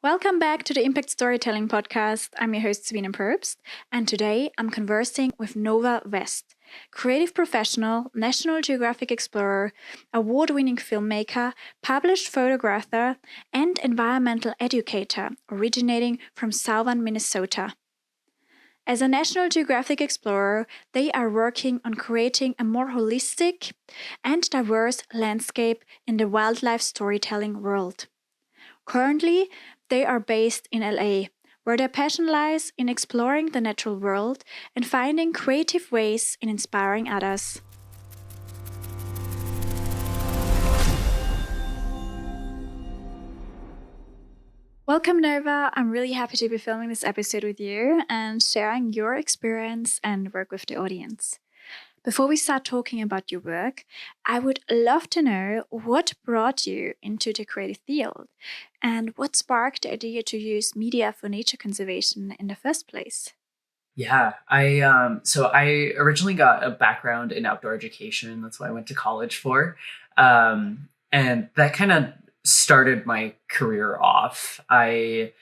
Welcome back to the Impact Storytelling Podcast. I'm your host, Sabine M, and today I'm conversing with Nova West, creative professional, National Geographic Explorer, award-winning filmmaker, published photographer, and environmental educator, originating from southern Minnesota. As a National Geographic Explorer, they are working on creating a more holistic and diverse landscape in the wildlife storytelling world. Currently, they are based in LA, where their passion lies in exploring the natural world and finding creative ways in inspiring others. Welcome, Nova. I'm really happy to be filming this episode with you and sharing your experience and work with the audience. Before we start talking about your work, I would love to know what brought you into the creative field and what sparked the idea to use media for nature conservation in the first place. Yeah, I originally got a background in outdoor education. That's what I went to college for. And that kind of started my career off. I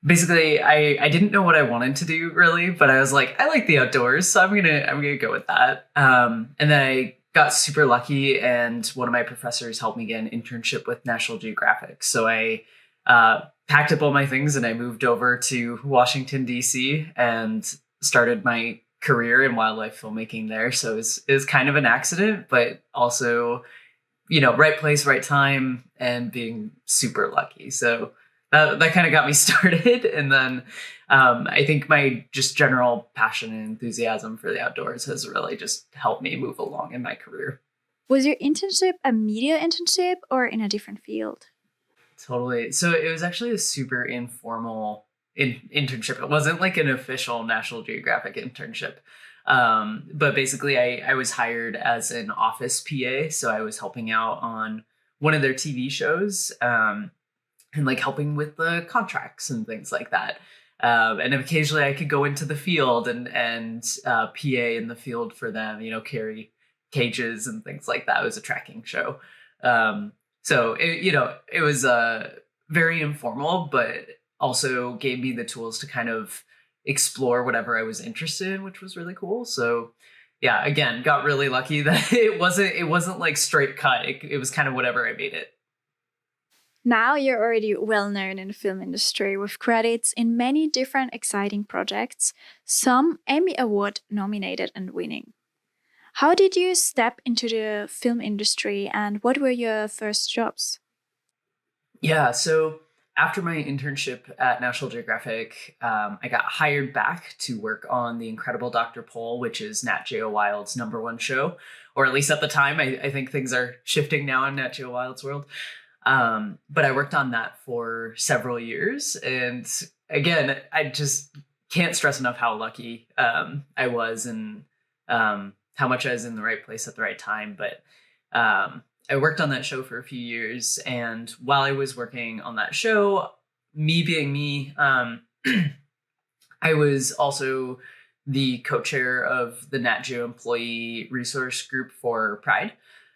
didn't know what I wanted to do really, but I was like, I like the outdoors, so I'm gonna go with that. And then I got super lucky, and one of my professors helped me get an internship with National Geographic. So I packed up all my things and I moved over to Washington D.C. and started my career in wildlife filmmaking there. So it was kind of an accident, but also, right place, right time, and being super lucky. So that kind of got me started. And then I think my just general passion and enthusiasm for the outdoors has really just helped me move along in my career. Was your internship a media internship or in a different field? Totally. So it was actually a super informal internship. It wasn't like an official National Geographic internship. But basically I was hired as an office PA. So I was helping out on one of their TV shows. And like helping with the contracts and things like that. And occasionally I could go into the field and PA in the field for them, carry cages and things like that. It was a tracking show. So it was very informal, but also gave me the tools to kind of explore whatever I was interested in, which was really cool. So yeah, again, got really lucky that it wasn't like straight cut. It was kind of whatever I made it. Now you're already well known in the film industry with credits in many different exciting projects, some Emmy Award nominated and winning. How did you step into the film industry and what were your first jobs? Yeah, so after my internship at National Geographic, I got hired back to work on The Incredible Dr. Pol, which is Nat Geo Wild's #1 show, or at least at the time. I think things are shifting now in Nat Geo Wild's world. But I worked on that for several years. And again, I just can't stress enough how lucky I was and how much I was in the right place at the right time. But I worked on that show for a few years. And while I was working on that show, me being me, I was also the co-chair of the Natgeo Employee Resource Group for Pride.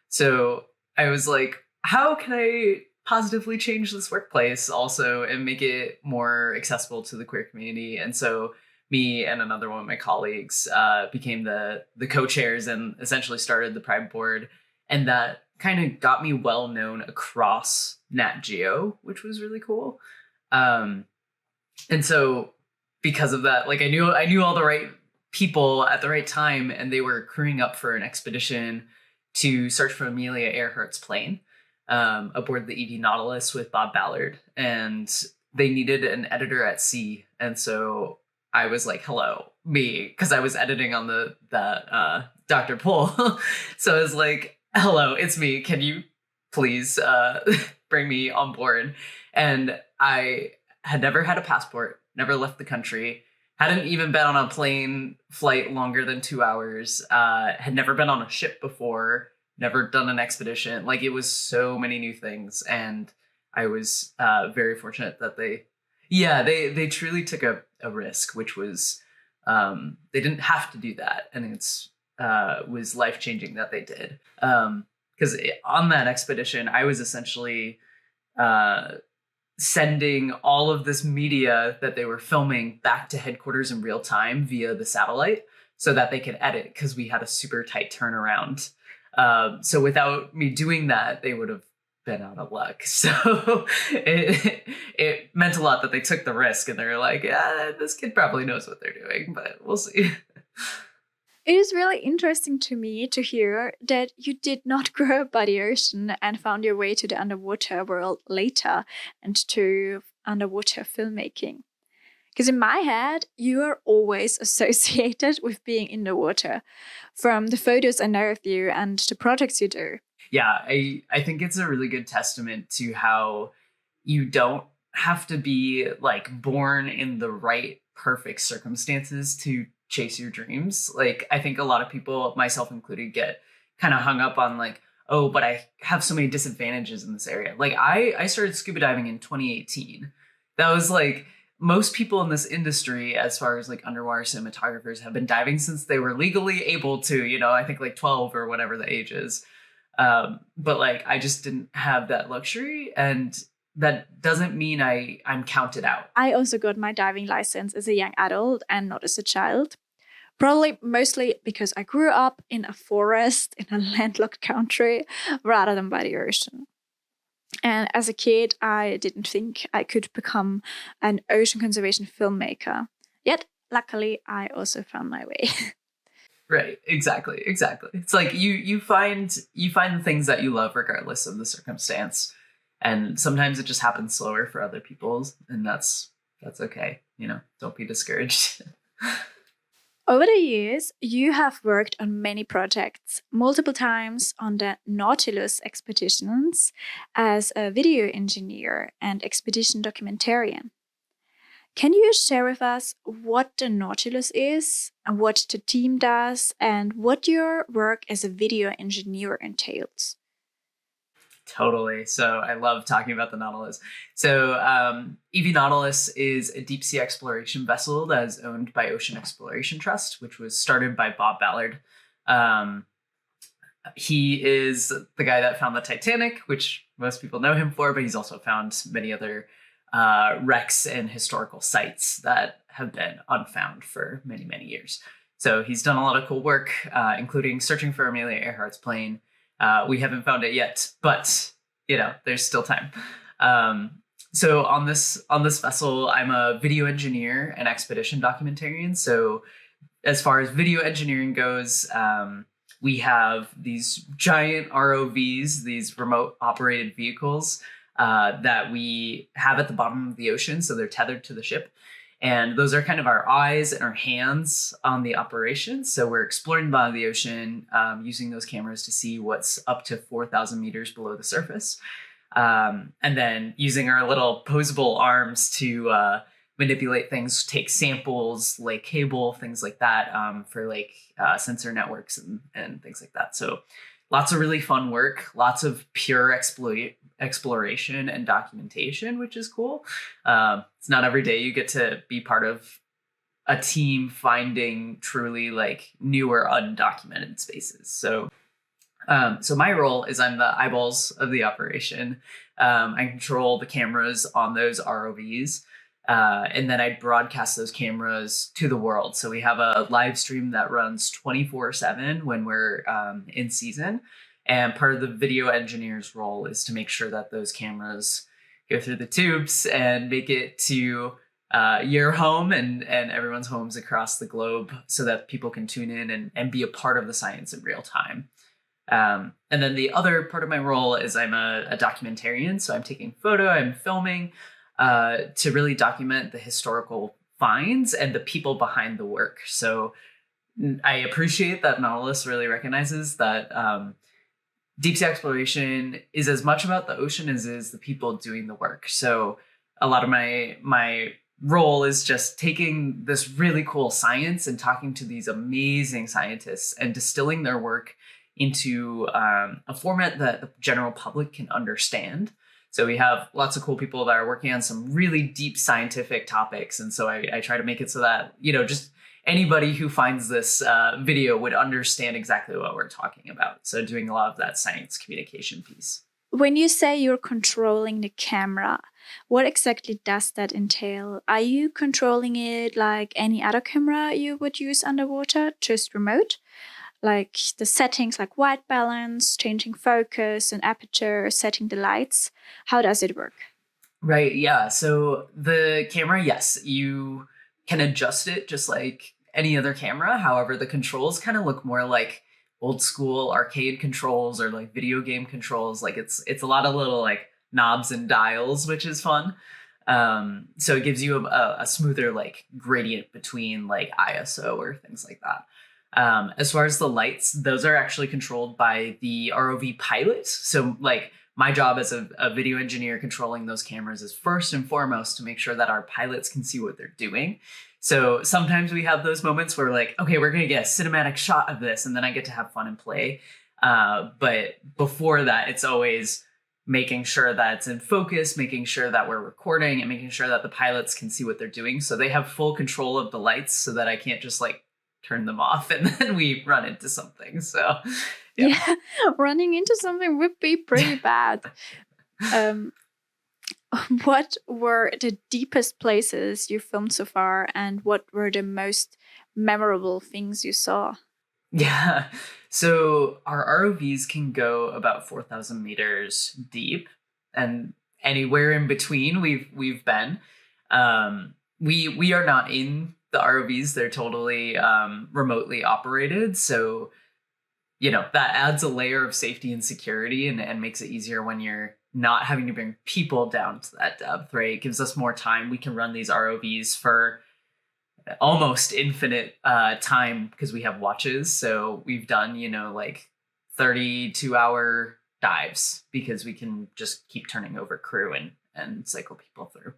So I was like, how can I positively change this workplace also and make it more accessible to the queer community? And so me and another one of my colleagues became the co-chairs and essentially started the Pride board. And that kind of got me well known across Nat Geo, which was really cool. And so because of that, like I knew all the right people at the right time, and they were crewing up for an expedition to search for Amelia Earhart's plane aboard the EV Nautilus with Bob Ballard, and they needed an editor at sea. And so I was like, hello, me, because I was editing on that Dr. Pol. So I was like, hello, it's me. Can you please bring me on board? And I had never had a passport, never left the country, hadn't even been on a plane flight longer than 2 hours, had never been on a ship before, never done an expedition. Like, it was so many new things. And I was very fortunate that they truly took a risk, which was, they didn't have to do that. And it's was life-changing that they did. Because on that expedition, I was essentially sending all of this media that they were filming back to headquarters in real time via the satellite so that they could edit, because we had a super tight turnaround. So without me doing that, they would have been out of luck. So it meant a lot that they took the risk, and they were like, yeah, this kid probably knows what they're doing, but we'll see. It is really interesting to me to hear that you did not grow up by the ocean and found your way to the underwater world later and to underwater filmmaking. Because in my head, you are always associated with being in the water, from the photos I know of you and the projects you do. Yeah, I think it's a really good testament to how you don't have to be like born in the right perfect circumstances to chase your dreams. Like, I think a lot of people, myself included, get kind of hung up on like, oh, but I have so many disadvantages in this area. Like, I started scuba diving in 2018. That was like, most people in this industry, as far as like underwater cinematographers, have been diving since they were legally able to, I think like 12 or whatever the age is. But like, I just didn't have that luxury, and that doesn't mean I'm counted out. I also got my diving license as a young adult and not as a child. Probably mostly because I grew up in a forest in a landlocked country rather than by the ocean. And as a kid, I didn't think I could become an ocean conservation filmmaker. Yet, luckily, I also found my way. Right. Exactly. It's like you find the things that you love regardless of the circumstance. And sometimes it just happens slower for other people, and that's okay. Don't be discouraged. Over the years, you have worked on many projects, multiple times on the Nautilus expeditions as a video engineer and expedition documentarian. Can you share with us what the Nautilus is, and what the team does, and what your work as a video engineer entails? Totally. So I love talking about the Nautilus. So EV Nautilus is a deep sea exploration vessel that is owned by Ocean Exploration Trust, which was started by Bob Ballard. He is the guy that found the Titanic, which most people know him for, but he's also found many other wrecks and historical sites that have been unfound for many, many years. So he's done a lot of cool work, including searching for Amelia Earhart's plane. We haven't found it yet, but there's still time. So on this vessel, I'm a video engineer and expedition documentarian. So as far as video engineering goes, we have these giant ROVs, these remote operated vehicles that we have at the bottom of the ocean. So they're tethered to the ship. And those are kind of our eyes and our hands on the operation. So we're exploring the bottom of the ocean, using those cameras to see what's up to 4,000 meters below the surface. And then using our little posable arms to manipulate things, take samples, lay cable, things like that, for like sensor networks and things like that. So lots of really fun work, lots of pure exploration and documentation, which is cool. It's not every day you get to be part of a team finding truly like new or undocumented spaces. So my role is I'm the eyeballs of the operation. I control the cameras on those ROVs. And then I broadcast those cameras to the world. So we have a live stream that runs 24/7 when we're in season. And part of the video engineer's role is to make sure that those cameras go through the tubes and make it to your home and everyone's homes across the globe, so that people can tune in and be a part of the science in real time. And then the other part of my role is I'm a documentarian. So I'm taking photo, I'm filming to really document the historical finds and the people behind the work. So I appreciate that Nautilus really recognizes that deep sea exploration is as much about the ocean as is the people doing the work. So a lot of my role is just taking this really cool science and talking to these amazing scientists and distilling their work into a format that the general public can understand. So we have lots of cool people that are working on some really deep scientific topics. And so I try to make it so that, just anybody who finds this video would understand exactly what we're talking about. So doing a lot of that science communication piece. When you say you're controlling the camera, What exactly does that entail? Are you controlling it like any other camera you would use underwater, just remote? Like the settings like white balance, changing focus and aperture, setting the lights? How does it work? Right, yeah. So the camera, yes, you can adjust it just like any other camera. However, the controls kind of look more like old school arcade controls or like video game controls. Like it's a lot of little like knobs and dials, which is fun. So it gives you a smoother like gradient between like ISO or things like that. As far as the lights, those are actually controlled by the ROV pilot. So like my job as a video engineer controlling those cameras is first and foremost to make sure that our pilots can see what they're doing. So sometimes we have those moments where like, okay, we're going to get a cinematic shot of this, and then I get to have fun and play. But before that, it's always making sure that it's in focus, making sure that we're recording, and making sure that the pilots can see what they're doing. So they have full control of the lights so that I can't just like turn them off and then we run into something. So Yeah, running into something would be pretty bad. Um, what were the deepest places you filmed so far, and what were the most memorable things you saw? Yeah. So our ROVs can go about 4,000 meters deep, and anywhere in between we've been. We are not in the ROVs; they're totally remotely operated. So that adds a layer of safety and security, and makes it easier when you're not having to bring people down to that depth. Right? It gives us more time. We can run these ROVs for almost infinite time because we have watches. So we've done, like 32-hour dives because we can just keep turning over crew and cycle people through.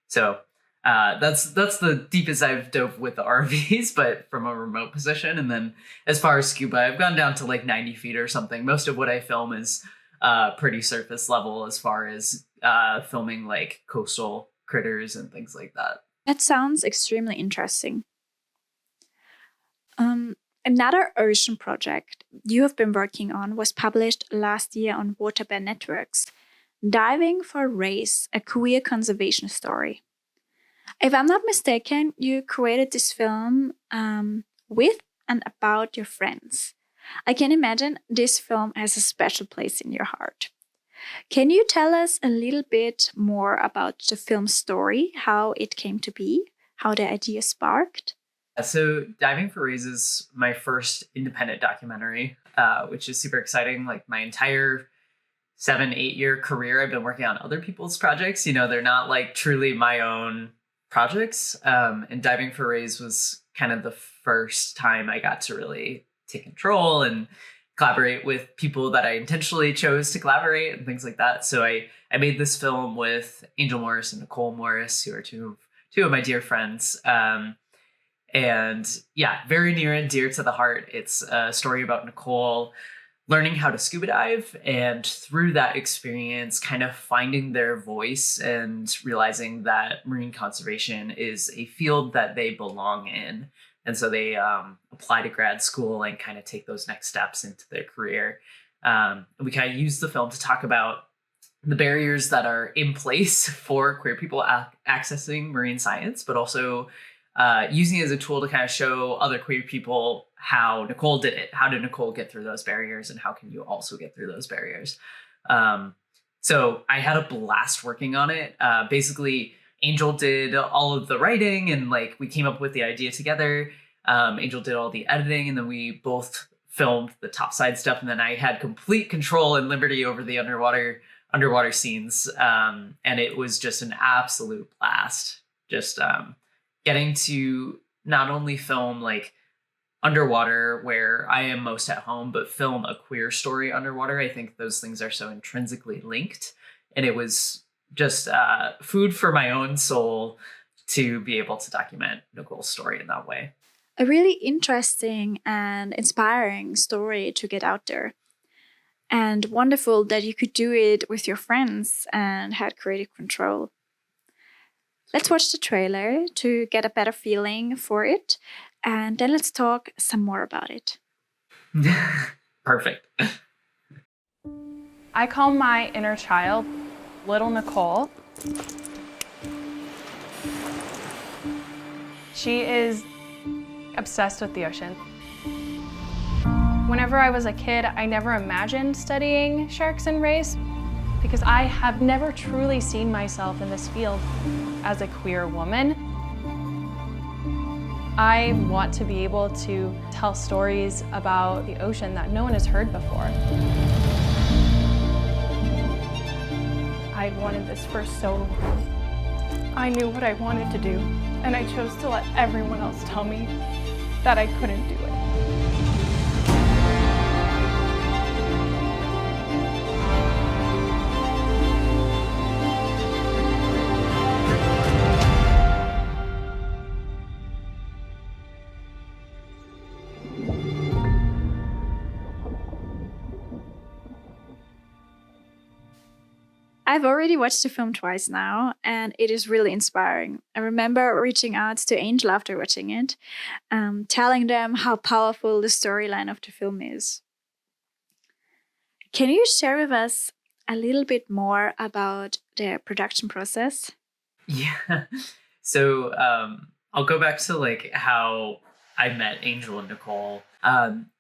So that's the deepest I've dove with the RVs, but from a remote position. And then as far as scuba, I've gone down to like 90 feet or something. Most of what I film is pretty surface level as far as filming like coastal critters and things like that. That sounds extremely interesting. Another ocean project you have been working on was published last year on Waterbear Networks, Diving for a Race, a queer conservation story. If I'm not mistaken, you created this film with and about your friends. I can imagine this film has a special place in your heart. Can you tell us a little bit more about the film story, how it came to be, how the idea sparked? So Diving for Rays is my first independent documentary, which is super exciting. Like my entire 7-8 year career, I've been working on other people's projects. They're not like truly my own projects. And Diving for Rays was kind of the first time I got to really take control and collaborate with people that I intentionally chose to collaborate and things like that. So I made this film with Angel Morris and Nicole Morris, who are two of my dear friends. And yeah, very near and dear to the heart. It's a story about Nicole learning how to scuba dive, and through that experience, kind of finding their voice and realizing that marine conservation is a field that they belong in. And so they apply to grad school and kind of take those next steps into their career. We kind of use the film to talk about the barriers that are in place for queer people accessing marine science, but also using it as a tool to kind of show other queer people how Nicole did it. How did Nicole get through those barriers, and how can you also get through those barriers? So I had a blast working on it. Basically, Angel did all of the writing, and like we came up with the idea together. Angel did all the editing, and then we both filmed the topside stuff, and then I had complete control and liberty over the underwater scenes. And it was just an absolute blast. Just getting to not only film like underwater where I am most at home, but film a queer story underwater. I think those things are so intrinsically linked. And it was just food for my own soul to be able to document Nicole's story in that way. A really interesting and inspiring story to get out there. And wonderful that you could do it with your friends and had creative control. Let's watch the trailer to get a better feeling for it, and then let's talk some more about it. Perfect. I call my inner child Little Nicole. She is obsessed with the ocean. Whenever I was a kid, I never imagined studying sharks and rays because I have never truly seen myself in this field as a queer woman. I want to be able to tell stories about the ocean that no one has heard before. I'd wanted this for so long. I knew what I wanted to do, and I chose to let everyone else tell me that I couldn't do it. I've already watched the film twice now, and it is really inspiring. I remember reaching out to Angel after watching it, telling them how powerful the storyline of the film is. Can you share with us a little bit more about the production process? Yeah. So I'll go back to like how I met Angel and Nicole.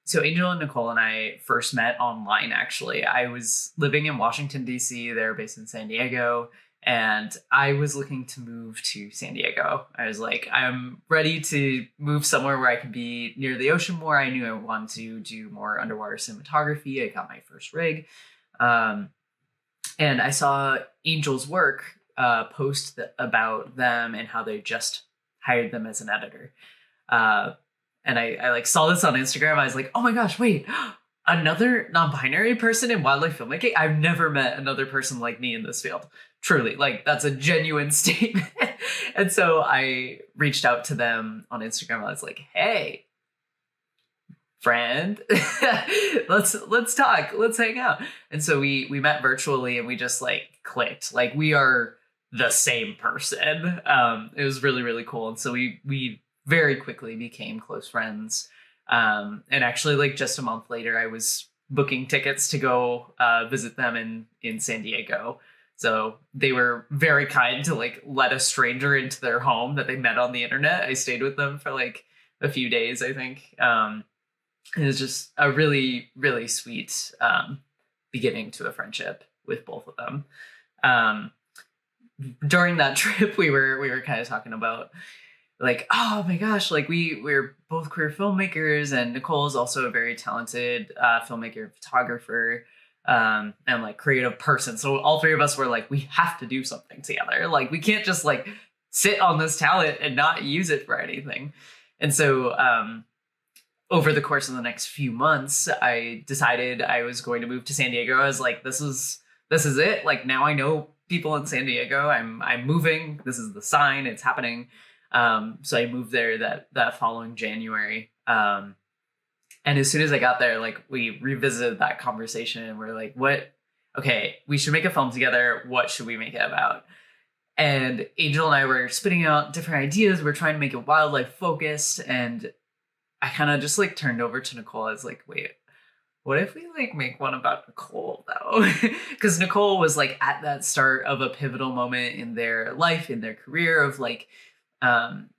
So Angel and Nicole and I first met online, actually. I was living in Washington, D.C. They're based in San Diego. And I was looking to move to San Diego. I was like, I'm ready to move somewhere where I could be near the ocean more. I knew I wanted to do more underwater cinematography. I got my first rig. And I saw Angel's work post about them and how they just hired them as an editor. And I like saw this on Instagram. I was like, oh my gosh, wait, another non-binary person in wildlife filmmaking? I've never met another person like me in this field. Truly, like that's a genuine statement. And so I reached out to them on Instagram. I was like, hey, friend, let's talk, let's hang out. And so we met virtually and we just like clicked. Like we are the same person. It was really, really cool. And so we very quickly became close friends. And actually, like just a month later, I was booking tickets to go visit them in San Diego. So they were very kind to like let a stranger into their home that they met on the internet. I stayed with them for like a few days, I think. It was just a really, really sweet beginning to a friendship with both of them. During that trip, we were kind of talking about like, oh my gosh, like we're both queer filmmakers, and Nicole is also a very talented filmmaker, photographer, and like creative person. So all three of us were like, we have to do something together. Like we can't just like sit on this talent and not use it for anything. And so over the course of the next few months, I decided I was going to move to San Diego. I was like, this is it. Like now I know people in San Diego. I'm moving. This is the sign. It's happening. So I moved there that following January. And as soon as I got there, like we revisited that conversation and we're like, okay, we should make a film together. What should we make it about? And Angel and I were spitting out different ideas. We're trying to make it wildlife focused. And I kind of just like turned over to Nicole. I was like, wait, what if we like make one about Nicole though? Because Nicole was like at that start of a pivotal moment in their life, in their career of like,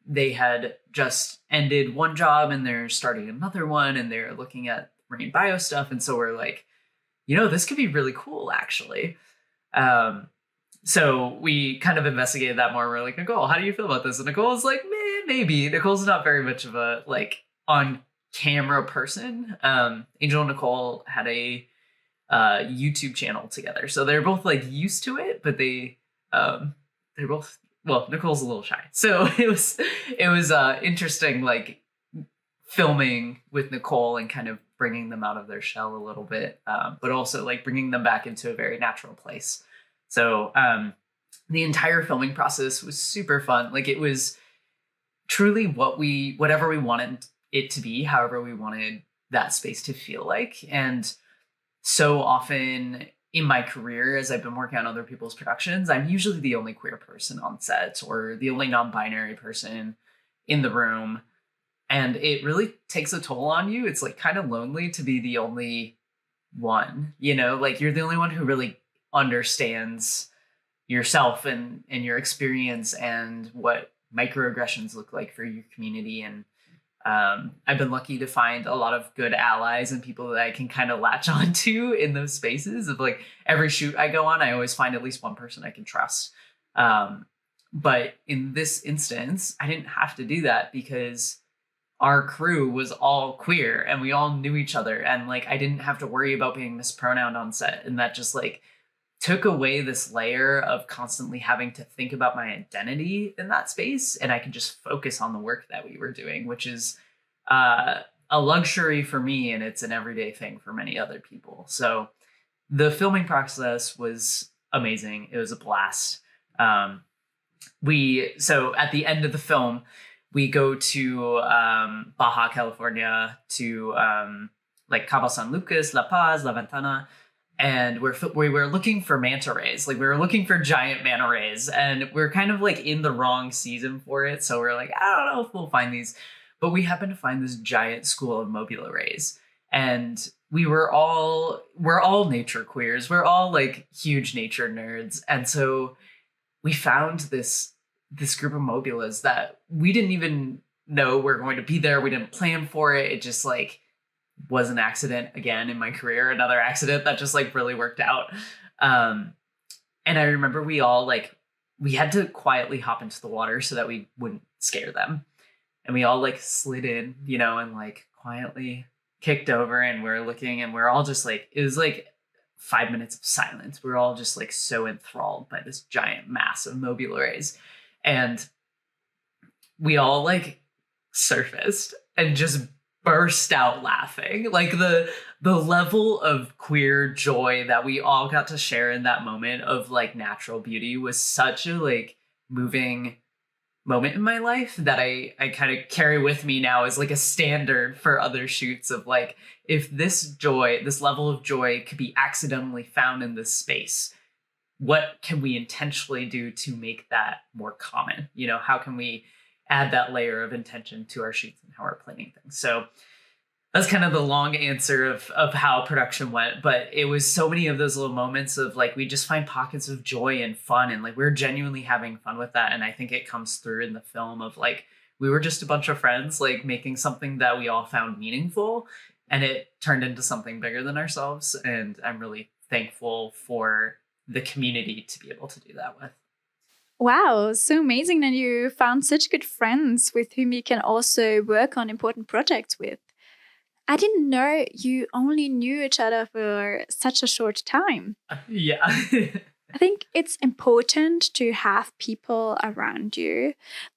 they had just ended one job and they're starting another one and they're looking at marine bio stuff. And so we're like, this could be really cool actually. So we kind of investigated that more. We're like, Nicole, how do you feel about this? And Nicole's like, maybe. Nicole's not very much of a like on camera person. Angel and Nicole had a YouTube channel together. So they're both like used to it, but they're both, well, Nicole's a little shy. So it was interesting, like filming with Nicole and kind of bringing them out of their shell a little bit, but also like bringing them back into a very natural place. So the entire filming process was super fun. Like it was truly whatever we wanted it to be, however we wanted that space to feel like. And so often in my career, as I've been working on other people's productions, I'm usually the only queer person on set or the only non-binary person in the room. And it really takes a toll on you. It's like kind of lonely to be the only one, like you're the only one who really understands yourself and your experience and what microaggressions look like for your community. And I've been lucky to find a lot of good allies and people that I can kind of latch onto in those spaces of like every shoot I go on, I always find at least one person I can trust. But in this instance, I didn't have to do that because our crew was all queer and we all knew each other. And like, I didn't have to worry about being mispronounced on set. And that just like took away this layer of constantly having to think about my identity in that space. And I could just focus on the work that we were doing, which is a luxury for me. And it's an everyday thing for many other people. So the filming process was amazing. It was a blast. So at the end of the film, we go to Baja California, to like Cabo San Lucas, La Paz, La Ventana, and we were looking for manta rays. Like we were looking for giant manta rays, and we're kind of like in the wrong season for it. So we're like, I don't know if we'll find these, but we happened to find this giant school of mobula rays, and we're all nature queers. We're all like huge nature nerds, and so we found this group of mobulas that we didn't even know were going to be there. We didn't plan for it. It just like was an accident again in my career, another accident that just like really worked out. And I remember we had to quietly hop into the water so that we wouldn't scare them. And we all like slid in, and like quietly kicked over, and we're looking, and we're all just like, it was like 5 minutes of silence. We're all just like so enthralled by this giant mass of mobula rays. And we all like surfaced and just burst out laughing. Like the level of queer joy that we all got to share in that moment of like natural beauty was such a like moving moment in my life that I kind of carry with me now as like a standard for other shoots of like, if this level of joy could be accidentally found in this space, what can we intentionally do to make that more common? How can we add that layer of intention to our shoots and how we're planning things? So that's kind of the long answer of how production went, but it was so many of those little moments of like, we just find pockets of joy and fun, and like, we're genuinely having fun with that. And I think it comes through in the film of like, we were just a bunch of friends, like making something that we all found meaningful, and it turned into something bigger than ourselves. And I'm really thankful for the community to be able to do that with. Wow, so amazing that you found such good friends with whom you can also work on important projects with. I didn't know you only knew each other for such a short time. Yeah. I think it's important to have people around you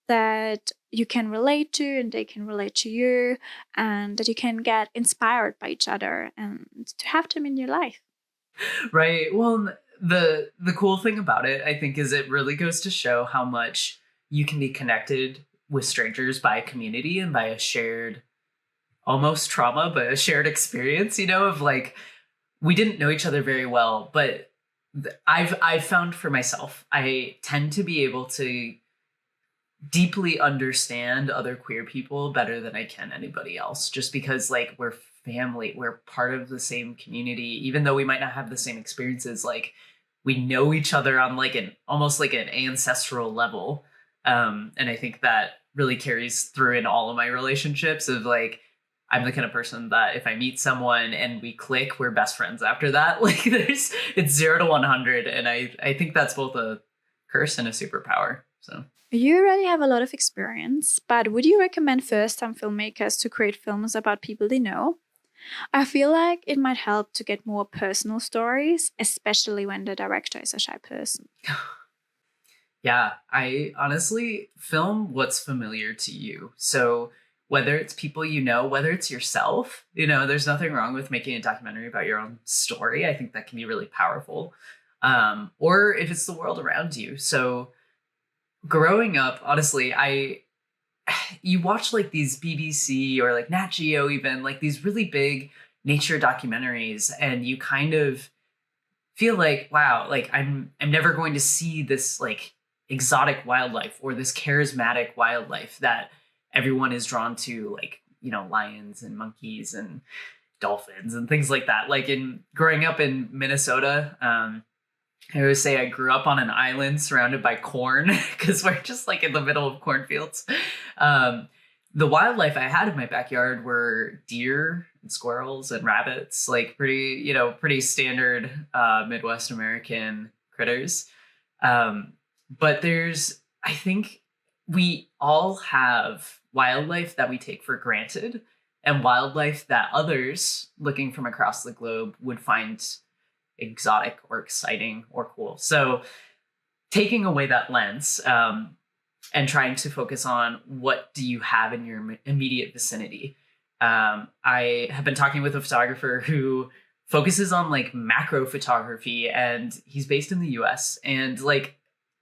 that you can relate to and they can relate to you, and that you can get inspired by each other and to have them in your life. Right. Well, the cool thing about it, I think, is it really goes to show how much you can be connected with strangers by a community and by a shared, almost trauma, but a shared experience, of like, we didn't know each other very well, but I've found for myself, I tend to be able to deeply understand other queer people better than I can anybody else, just because like we're family, we're part of the same community, even though we might not have the same experiences. Like we know each other on like almost like an ancestral level. And I think that really carries through in all of my relationships of like, I'm the kind of person that if I meet someone and we click, we're best friends after that. Like it's 0 to 100. And I think that's both a curse and a superpower. So you already have a lot of experience, but would you recommend first-time filmmakers to create films about people they know? I feel like it might help to get more personal stories, especially when the director is a shy person. Yeah, I honestly film what's familiar to you. So whether it's people whether it's yourself, there's nothing wrong with making a documentary about your own story. I think that can be really powerful. Or if it's the world around you. So growing up, honestly, you watch like these BBC or like Natgeo, even like these really big nature documentaries, and you kind of feel like, wow, like I'm never going to see this like exotic wildlife or this charismatic wildlife that everyone is drawn to, like, lions and monkeys and dolphins and things like that. Like growing up in Minnesota, I always say I grew up on an island surrounded by corn because we're just like in the middle of cornfields. The wildlife I had in my backyard were deer and squirrels and rabbits, like pretty standard Midwest American critters. But I think we all have wildlife that we take for granted and wildlife that others looking from across the globe would find exotic or exciting or cool. So taking away that lens and trying to focus on what do you have in your immediate vicinity. I have been talking with a photographer who focuses on like macro photography, and he's based in the US. And like,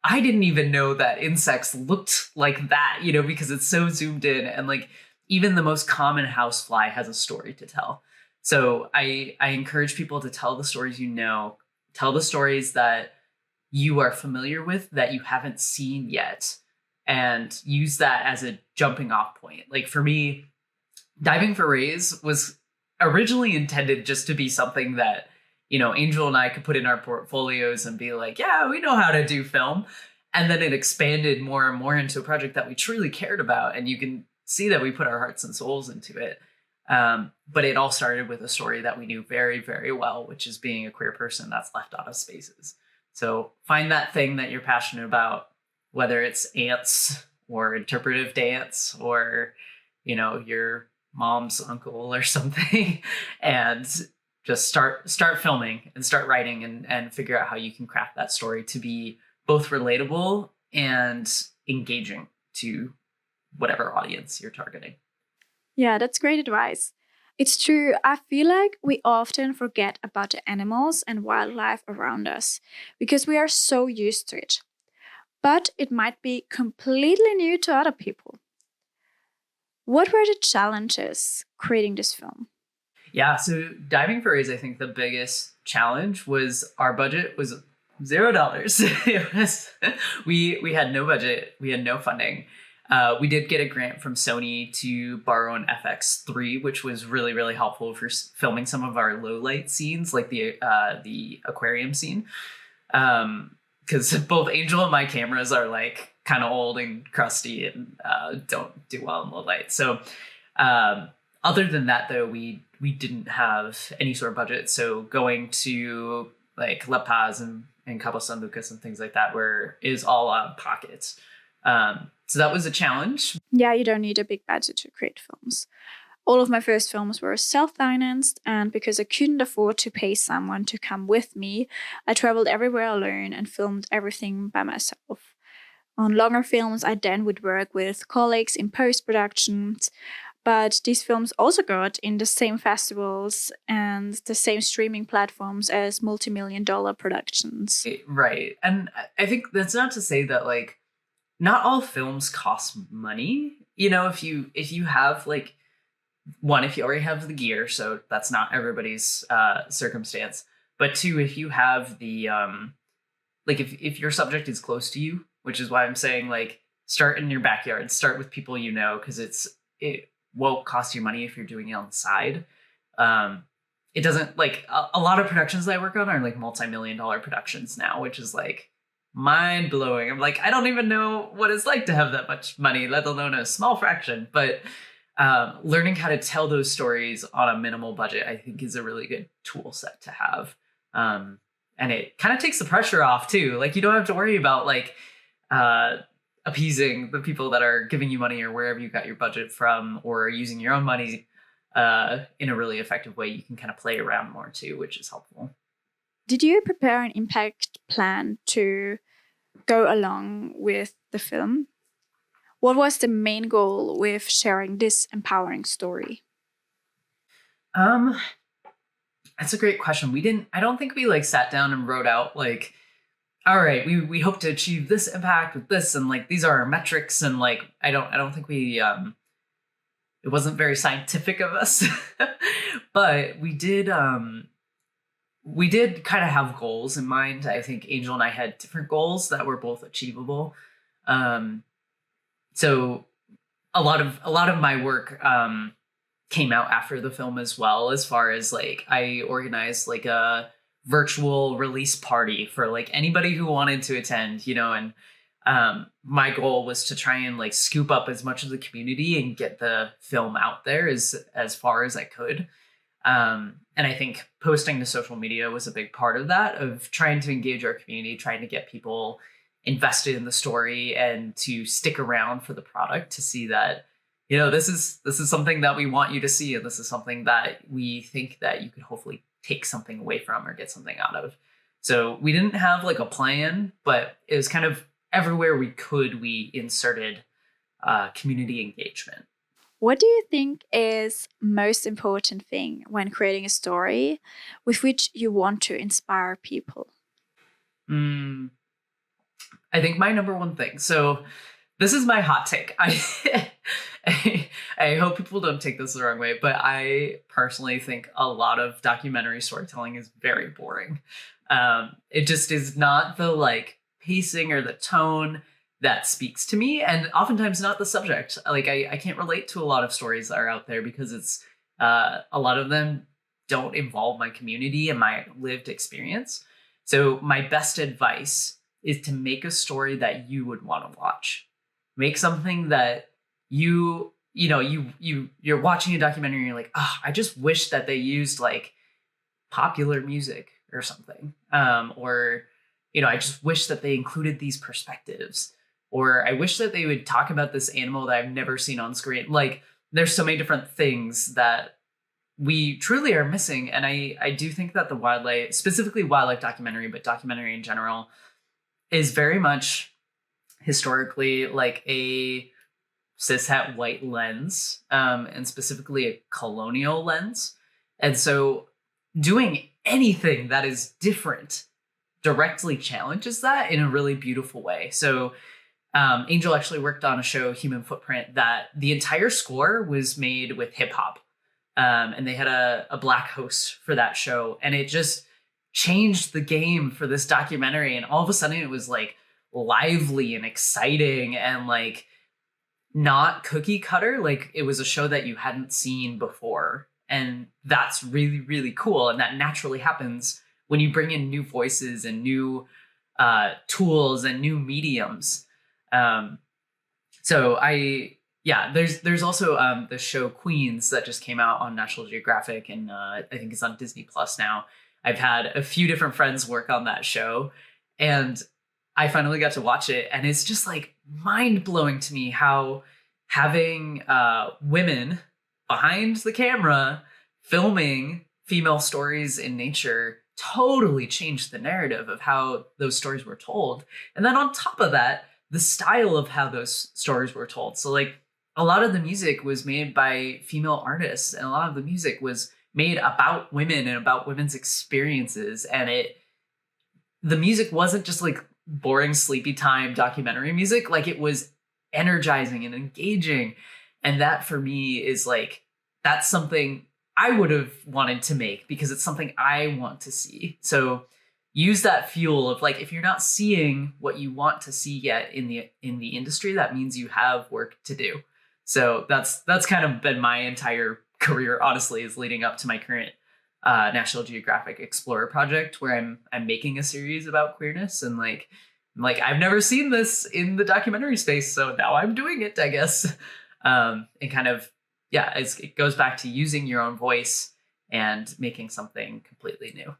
I didn't even know that insects looked like that, because it's so zoomed in, and like even the most common housefly has a story to tell. So I encourage people to tell the stories tell the stories that you are familiar with that you haven't seen yet, and use that as a jumping off point. Like for me, diving for rays was originally intended just to be something that, Angel and I could put in our portfolios and be like, yeah, we know how to do film. And then it expanded more and more into a project that we truly cared about. And you can see that we put our hearts and souls into it. But it all started with a story that we knew very, very well, which is being a queer person that's left out of spaces. So find that thing that you're passionate about, whether it's ants or interpretive dance or, your mom's uncle or something, and just start filming and start writing and figure out how you can craft that story to be both relatable and engaging to whatever audience you're targeting. Yeah, that's great advice. It's true. I feel like we often forget about the animals and wildlife around us because we are so used to it. But it might be completely new to other people. What were the challenges creating this film? Yeah, so diving for rays, I think the biggest challenge was our budget was $0. We had no budget, we had no funding. We did get a grant from Sony to borrow an FX3, which was really, really helpful for filming some of our low light scenes, like the aquarium scene. Because both Angel and my cameras are like kind of old and crusty and don't do well in low light. So other than that, though, we didn't have any sort of budget. So going to like La Paz and Cabo San Lucas and things like that is all out of pocket. So that was a challenge. Yeah, you don't need a big budget to create films. All of my first films were self-financed, and because I couldn't afford to pay someone to come with me, I traveled everywhere alone and filmed everything by myself. On longer films, I then would work with colleagues in post-production, but these films also got in the same festivals and the same streaming platforms as multi-million-dollar productions. Right. And I think that's not to say that like not all films cost money. If you have like one, if you already have the gear, so that's not everybody's circumstance. But two, if you have the like if your subject is close to you, which is why I'm saying like start in your backyard, start with people because it won't cost you money if you're doing it on the side. It doesn't like a lot of productions that I work on are like multi-million-dollar productions now, which is like mind blowing. I'm like, I don't even know what it's like to have that much money, let alone a small fraction. But learning how to tell those stories on a minimal budget, I think, is a really good tool set to have. And it kind of takes the pressure off too. Like you don't have to worry about like appeasing the people that are giving you money or wherever you got your budget from, or using your own money in a really effective way. You can kind of play around more too, which is helpful. Did you prepare an impact plan to go along with the film? What was the main goal with sharing this empowering story? That's a great question. I don't think we like sat down and wrote out like, all right, we hope to achieve this impact with this, and like these are our metrics, and like I don't think we it wasn't very scientific of us. But we did kind of have goals in mind. I think Angel and I had different goals that were both achievable. So a lot of my work came out after the film as well, as far as like I organized like a virtual release party for like anybody who wanted to attend, and my goal was to try and like scoop up as much of the community and get the film out there as far as I could. And I think posting to social media was a big part of that, of trying to engage our community, trying to get people invested in the story and to stick around for the product to see that, this is something that we want you to see. And this is something that we think that you could hopefully take something away from or get something out of. So we didn't have like a plan, but it was kind of everywhere we could, we inserted community engagement. What do you think is most important thing when creating a story with which you want to inspire people? I think my number one thing. So this is my hot take. I hope people don't take this the wrong way, but I personally think a lot of documentary storytelling is very boring. It just is not the like pacing or the tone that speaks to me, and oftentimes not the subject. Like I can't relate to a lot of stories that are out there because it's a lot of them don't involve my community and my lived experience. So my best advice is to make a story that you would want to watch. Make something that you're watching a documentary and you're like, oh, I just wish that they used like popular music or something. Or I just wish that they included these perspectives. Or I wish that they would talk about this animal that I've never seen on screen. Like, there's so many different things that we truly are missing. And I do think that the wildlife, specifically wildlife documentary, but documentary in general, is very much historically like a cishet white lens, and specifically a colonial lens. And so doing anything that is different directly challenges that in a really beautiful way. So Angel actually worked on a show, Human Footprint, that the entire score was made with hip hop. And they had a black host for that show. And it just changed the game for this documentary. And all of a sudden it was like lively and exciting and like not cookie cutter. Like it was a show that you hadn't seen before. And that's really, really cool. And that naturally happens when you bring in new voices and new tools and new mediums. There's also the show Queens that just came out on National Geographic, and I think it's on Disney Plus now. I've had a few different friends work on that show, and I finally got to watch it, and it's just like mind-blowing to me how having women behind the camera filming female stories in nature totally changed the narrative of how those stories were told. And then on top of that, the style of how those stories were told. So like a lot of the music was made by female artists, and a lot of the music was made about women and about women's experiences. And the music wasn't just like boring sleepy time documentary music. Like it was energizing and engaging. And that for me is like, that's something I would have wanted to make because it's something I want to see. So use that fuel of like, if you're not seeing what you want to see yet in the industry, that means you have work to do. So that's kind of been my entire career, honestly, is leading up to my current National Geographic Explorer project, where I'm making a series about queerness, and like I've never seen this in the documentary space, so now I'm doing it, I guess. And kind of, it goes back to using your own voice and making something completely new.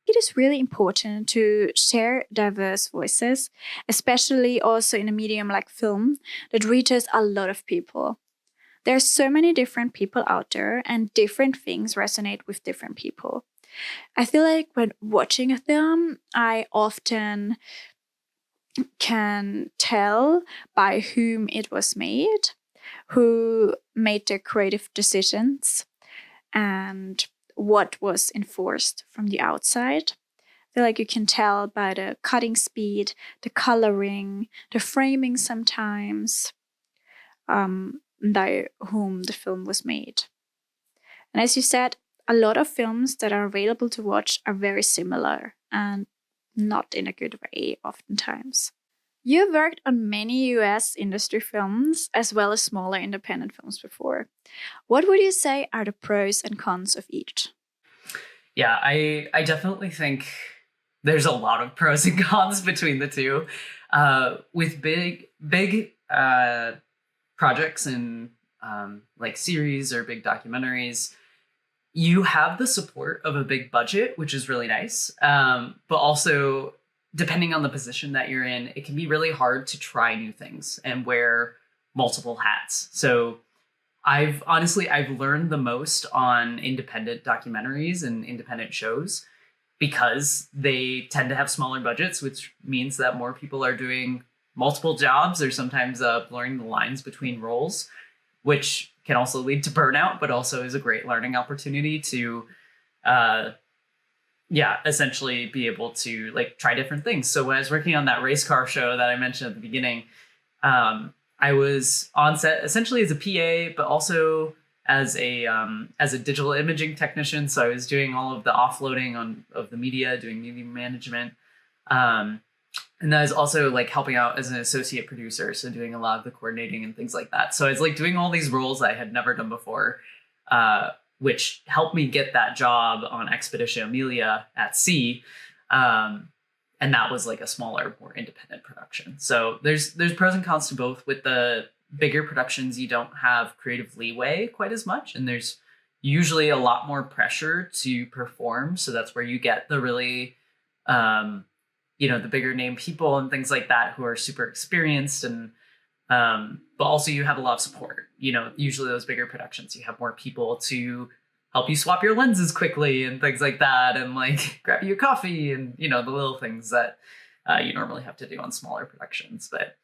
It is really important to share diverse voices, especially also in a medium like film that reaches a lot of people. There are so many different people out there, and different things resonate with different people. I feel like when watching a film, I often can tell by whom it was made, who made the creative decisions, and what was enforced from the outside. I feel like you can tell by the cutting speed, the coloring, the framing sometimes, by whom the film was made. And as you said, a lot of films that are available to watch are very similar, and not in a good way oftentimes. You've worked on many US industry films as well as smaller independent films before. What would you say are the pros and cons of each? Yeah, I definitely think there's a lot of pros and cons between the two. With big projects and like series or big documentaries, you have the support of a big budget, which is really nice. But also, depending on the position that you're in, it can be really hard to try new things and wear multiple hats. So I've learned the most on independent documentaries and independent shows because they tend to have smaller budgets, which means that more people are doing multiple jobs or sometimes blurring the lines between roles, which can also lead to burnout, but also is a great learning opportunity to, essentially be able to like try different things. So when I was working on that race car show that I mentioned at the beginning, I was on set essentially as a PA, but also as a digital imaging technician. So I was doing all of the offloading of the media, doing media management. And I was also like helping out as an associate producer. So doing a lot of the coordinating and things like that. So I was like doing all these roles I had never done before, which helped me get that job on Expedition Amelia at sea. And that was like a smaller, more independent production. So there's pros and cons to both. With the bigger productions, you don't have creative leeway quite as much. And there's usually a lot more pressure to perform. So that's where you get the really, the bigger name people and things like that who are super experienced. And but also you have a lot of support. Usually those bigger productions, you have more people to help you swap your lenses quickly and things like that, and like grab you a coffee and the little things that you normally have to do on smaller productions. But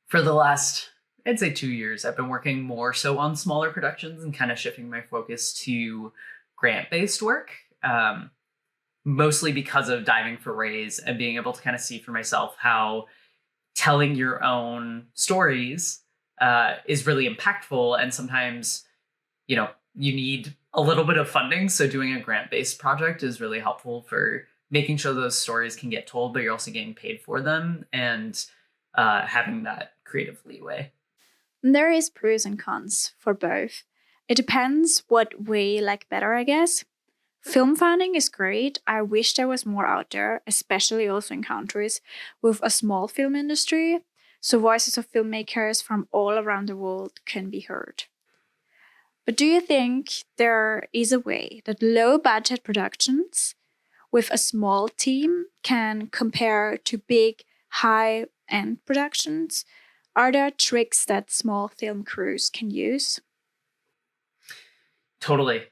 for the last, I'd say 2 years, I've been working more so on smaller productions and kind of shifting my focus to grant-based work, mostly because of diving for rays and being able to kind of see for myself how telling your own stories is really impactful. And sometimes, you need a little bit of funding. So doing a grant-based project is really helpful for making sure those stories can get told, but you're also getting paid for them and having that creative leeway. There is pros and cons for both. It depends what we like better, I guess. Film funding is great. I wish there was more out there, especially also in countries with a small film industry, so voices of filmmakers from all around the world can be heard. But do you think there is a way that low-budget productions with a small team can compare to big, high-end productions? Are there tricks that small film crews can use? Totally.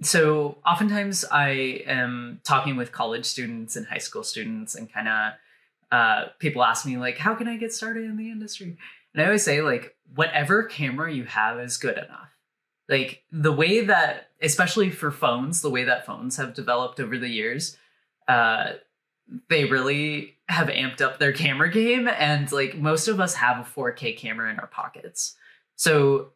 So oftentimes I am talking with college students and high school students, and kind of people ask me like, how can I get started in the industry? And I always say like, whatever camera you have is good enough. Like the way that, especially for phones, the way that phones have developed over the years, they really have amped up their camera game. And like most of us have a 4K camera in our pockets. So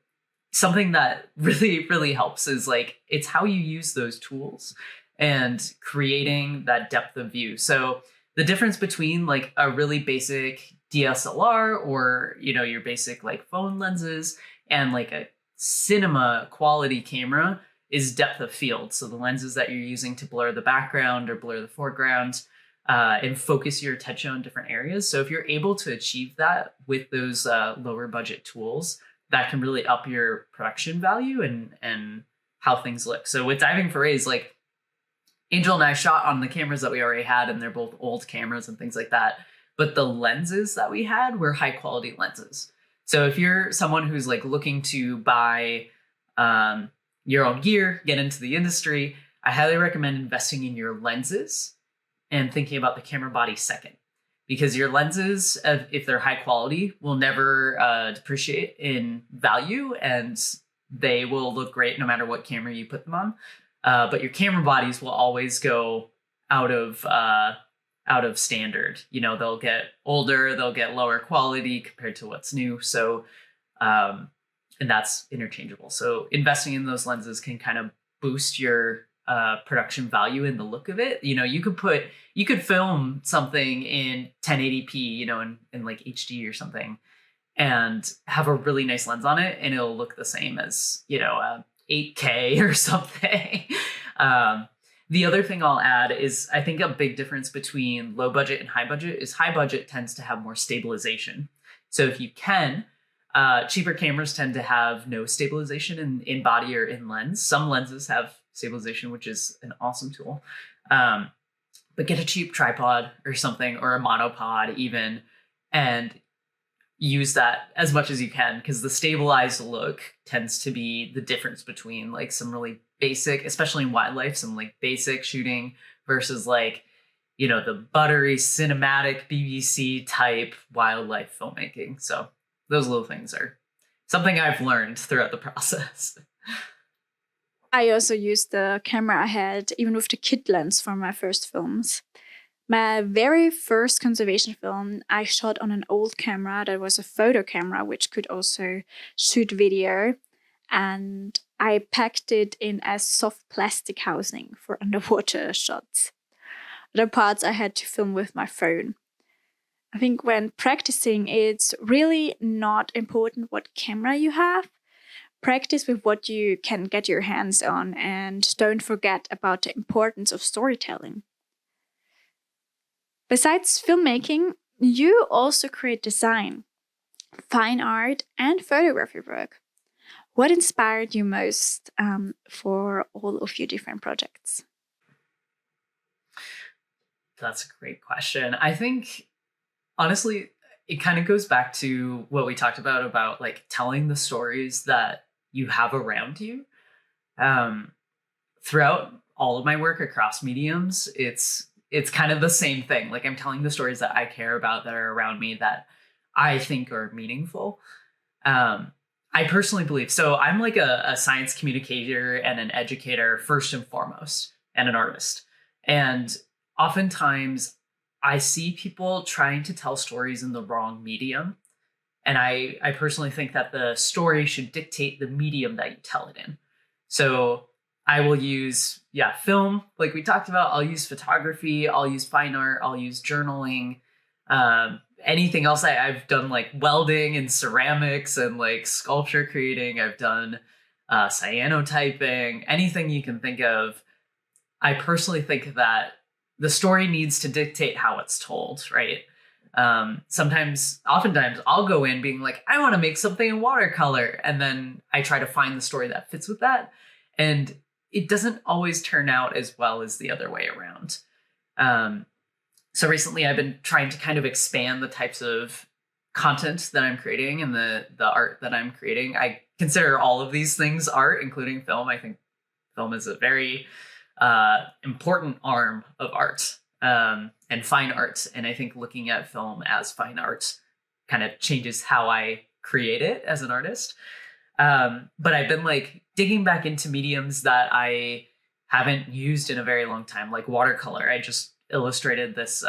something that really, really helps is like, it's how you use those tools and creating that depth of view. So the difference between like a really basic DSLR or, your basic like phone lenses and like a cinema quality camera is depth of field. So the lenses that you're using to blur the background or blur the foreground and focus your attention on different areas. So if you're able to achieve that with those lower budget tools, that can really up your production value and how things look. So with diving for rays, like Angel and I shot on the cameras that we already had, and they're both old cameras and things like that. But the lenses that we had were high quality lenses. So if you're someone who's like looking to buy your own gear, get into the industry, I highly recommend investing in your lenses and thinking about the camera body second. Because your lenses, if they're high quality, will never depreciate in value, and they will look great no matter what camera you put them on. But your camera bodies will always go out of standard. They'll get older, they'll get lower quality compared to what's new. So, and that's interchangeable. So investing in those lenses can kind of boost your production value in the look of it. You could film something in 1080p, in like HD or something, and have a really nice lens on it, and it'll look the same as, 8K or something. The other thing I'll add is I think a big difference between low budget and high budget is high budget tends to have more stabilization. So if you can, cheaper cameras tend to have no stabilization in body or in lens. Some lenses have stabilization, which is an awesome tool. But get a cheap tripod or something, or a monopod even, and use that as much as you can, because the stabilized look tends to be the difference between like some really basic, especially in wildlife, some like basic shooting versus like, you know, the buttery cinematic BBC type wildlife filmmaking. So those little things are something I've learned throughout the process. I also used the camera I had, even with the kit lens for my first films. My very first conservation film I shot on an old camera that was a photo camera, which could also shoot video. And I packed it in as soft plastic housing for underwater shots. The parts I had to film with my phone. I think when practicing, it's really not important what camera you have. Practice with what you can get your hands on, and don't forget about the importance of storytelling. Besides filmmaking, you also create design, fine art, and photography work. What inspired you most for all of your different projects? That's a great question. I think, honestly, it kind of goes back to what we talked about like telling the stories that you have around you. Throughout all of my work across mediums, it's kind of the same thing. Like I'm telling the stories that I care about, that are around me, that I think are meaningful. I personally believe, so I'm like a science communicator and an educator first and foremost, and an artist. And oftentimes I see people trying to tell stories in the wrong medium. And I personally think that the story should dictate the medium that you tell it in. So I will use, film, like we talked about. I'll use photography, I'll use fine art, I'll use journaling, anything else. I've done like welding and ceramics and like sculpture creating. I've done cyanotyping, anything you can think of. I personally think that the story needs to dictate how it's told, right? Oftentimes I'll go in being like, I want to make something in watercolor. And then I try to find the story that fits with that. And it doesn't always turn out as well as the other way around. So recently I've been trying to kind of expand the types of content that I'm creating and the art that I'm creating. I consider all of these things art, including film. I think film is a very important arm of art. And fine art. And I think looking at film as fine art kind of changes how I create it as an artist. But I've been like digging back into mediums that I haven't used in a very long time, like watercolor. I just illustrated this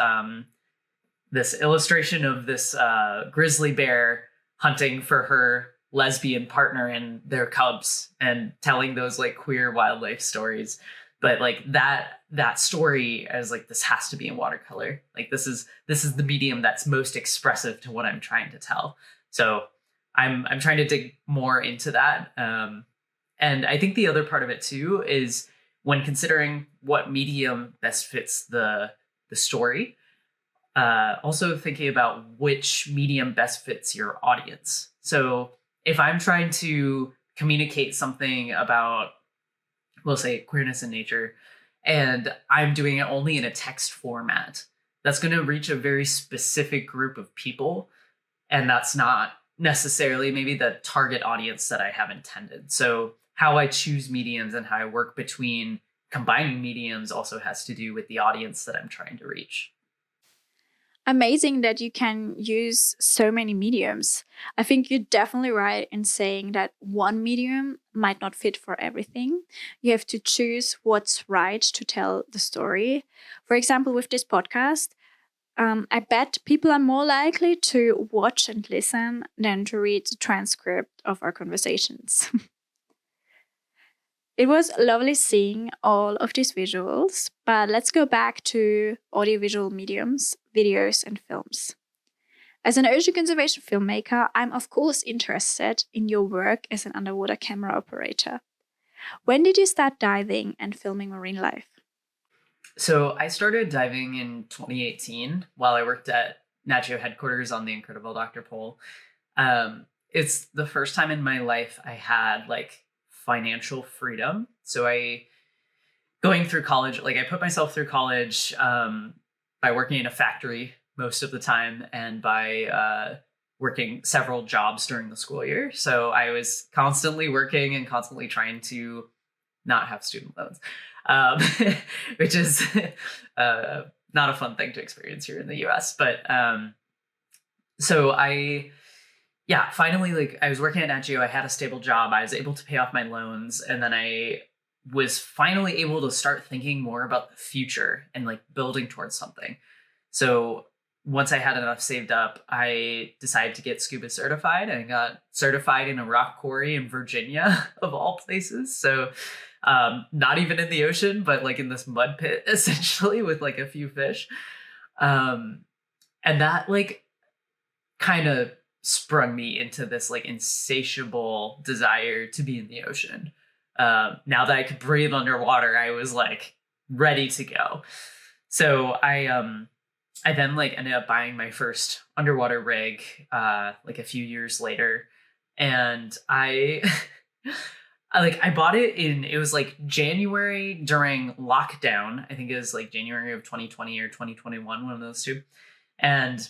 illustration of this grizzly bear hunting for her lesbian partner and their cubs, and telling those like queer wildlife stories. But like that story as like, this has to be in watercolor. Like this is the medium that's most expressive to what I'm trying to tell. So I'm trying to dig more into that. And I think the other part of it too is when considering what medium best fits the story, also thinking about which medium best fits your audience. So if I'm trying to communicate something about, we'll say, queerness in nature, and I'm doing it only in a text format, that's going to reach a very specific group of people. And that's not necessarily maybe the target audience that I have intended. So how I choose mediums and how I work between combining mediums also has to do with the audience that I'm trying to reach. Amazing that you can use so many mediums. I think you're definitely right in saying that one medium might not fit for everything. You have to choose what's right to tell the story. For example, with this podcast, I bet people are more likely to watch and listen than to read the transcript of our conversations. It was lovely seeing all of these visuals, but let's go back to audiovisual mediums, videos, and films. As an ocean conservation filmmaker, I'm of course interested in your work as an underwater camera operator. When did you start diving and filming marine life? So I started diving in 2018 while I worked at Natgeo headquarters on the incredible Dr. Pol. It's the first time in my life I had like financial freedom. So going through college, like I put myself through college by working in a factory most of the time and by working several jobs during the school year. So I was constantly working and constantly trying to not have student loans, which is not a fun thing to experience here in the US. But so finally, like I was working at Natgeo, I had a stable job, I was able to pay off my loans, and then I was finally able to start thinking more about the future and like building towards something. So once I had enough saved up, I decided to get scuba certified, and I got certified in a rock quarry in Virginia, of all places. So not even in the ocean, but like in this mud pit, essentially, with like a few fish. And that like kind of sprung me into this like insatiable desire to be in the ocean. Now that I could breathe underwater, I was like ready to go. So I then like ended up buying my first underwater rig like a few years later, and I bought it it was like January during lockdown. I think it was like January of 2020 or 2021, one of those two. And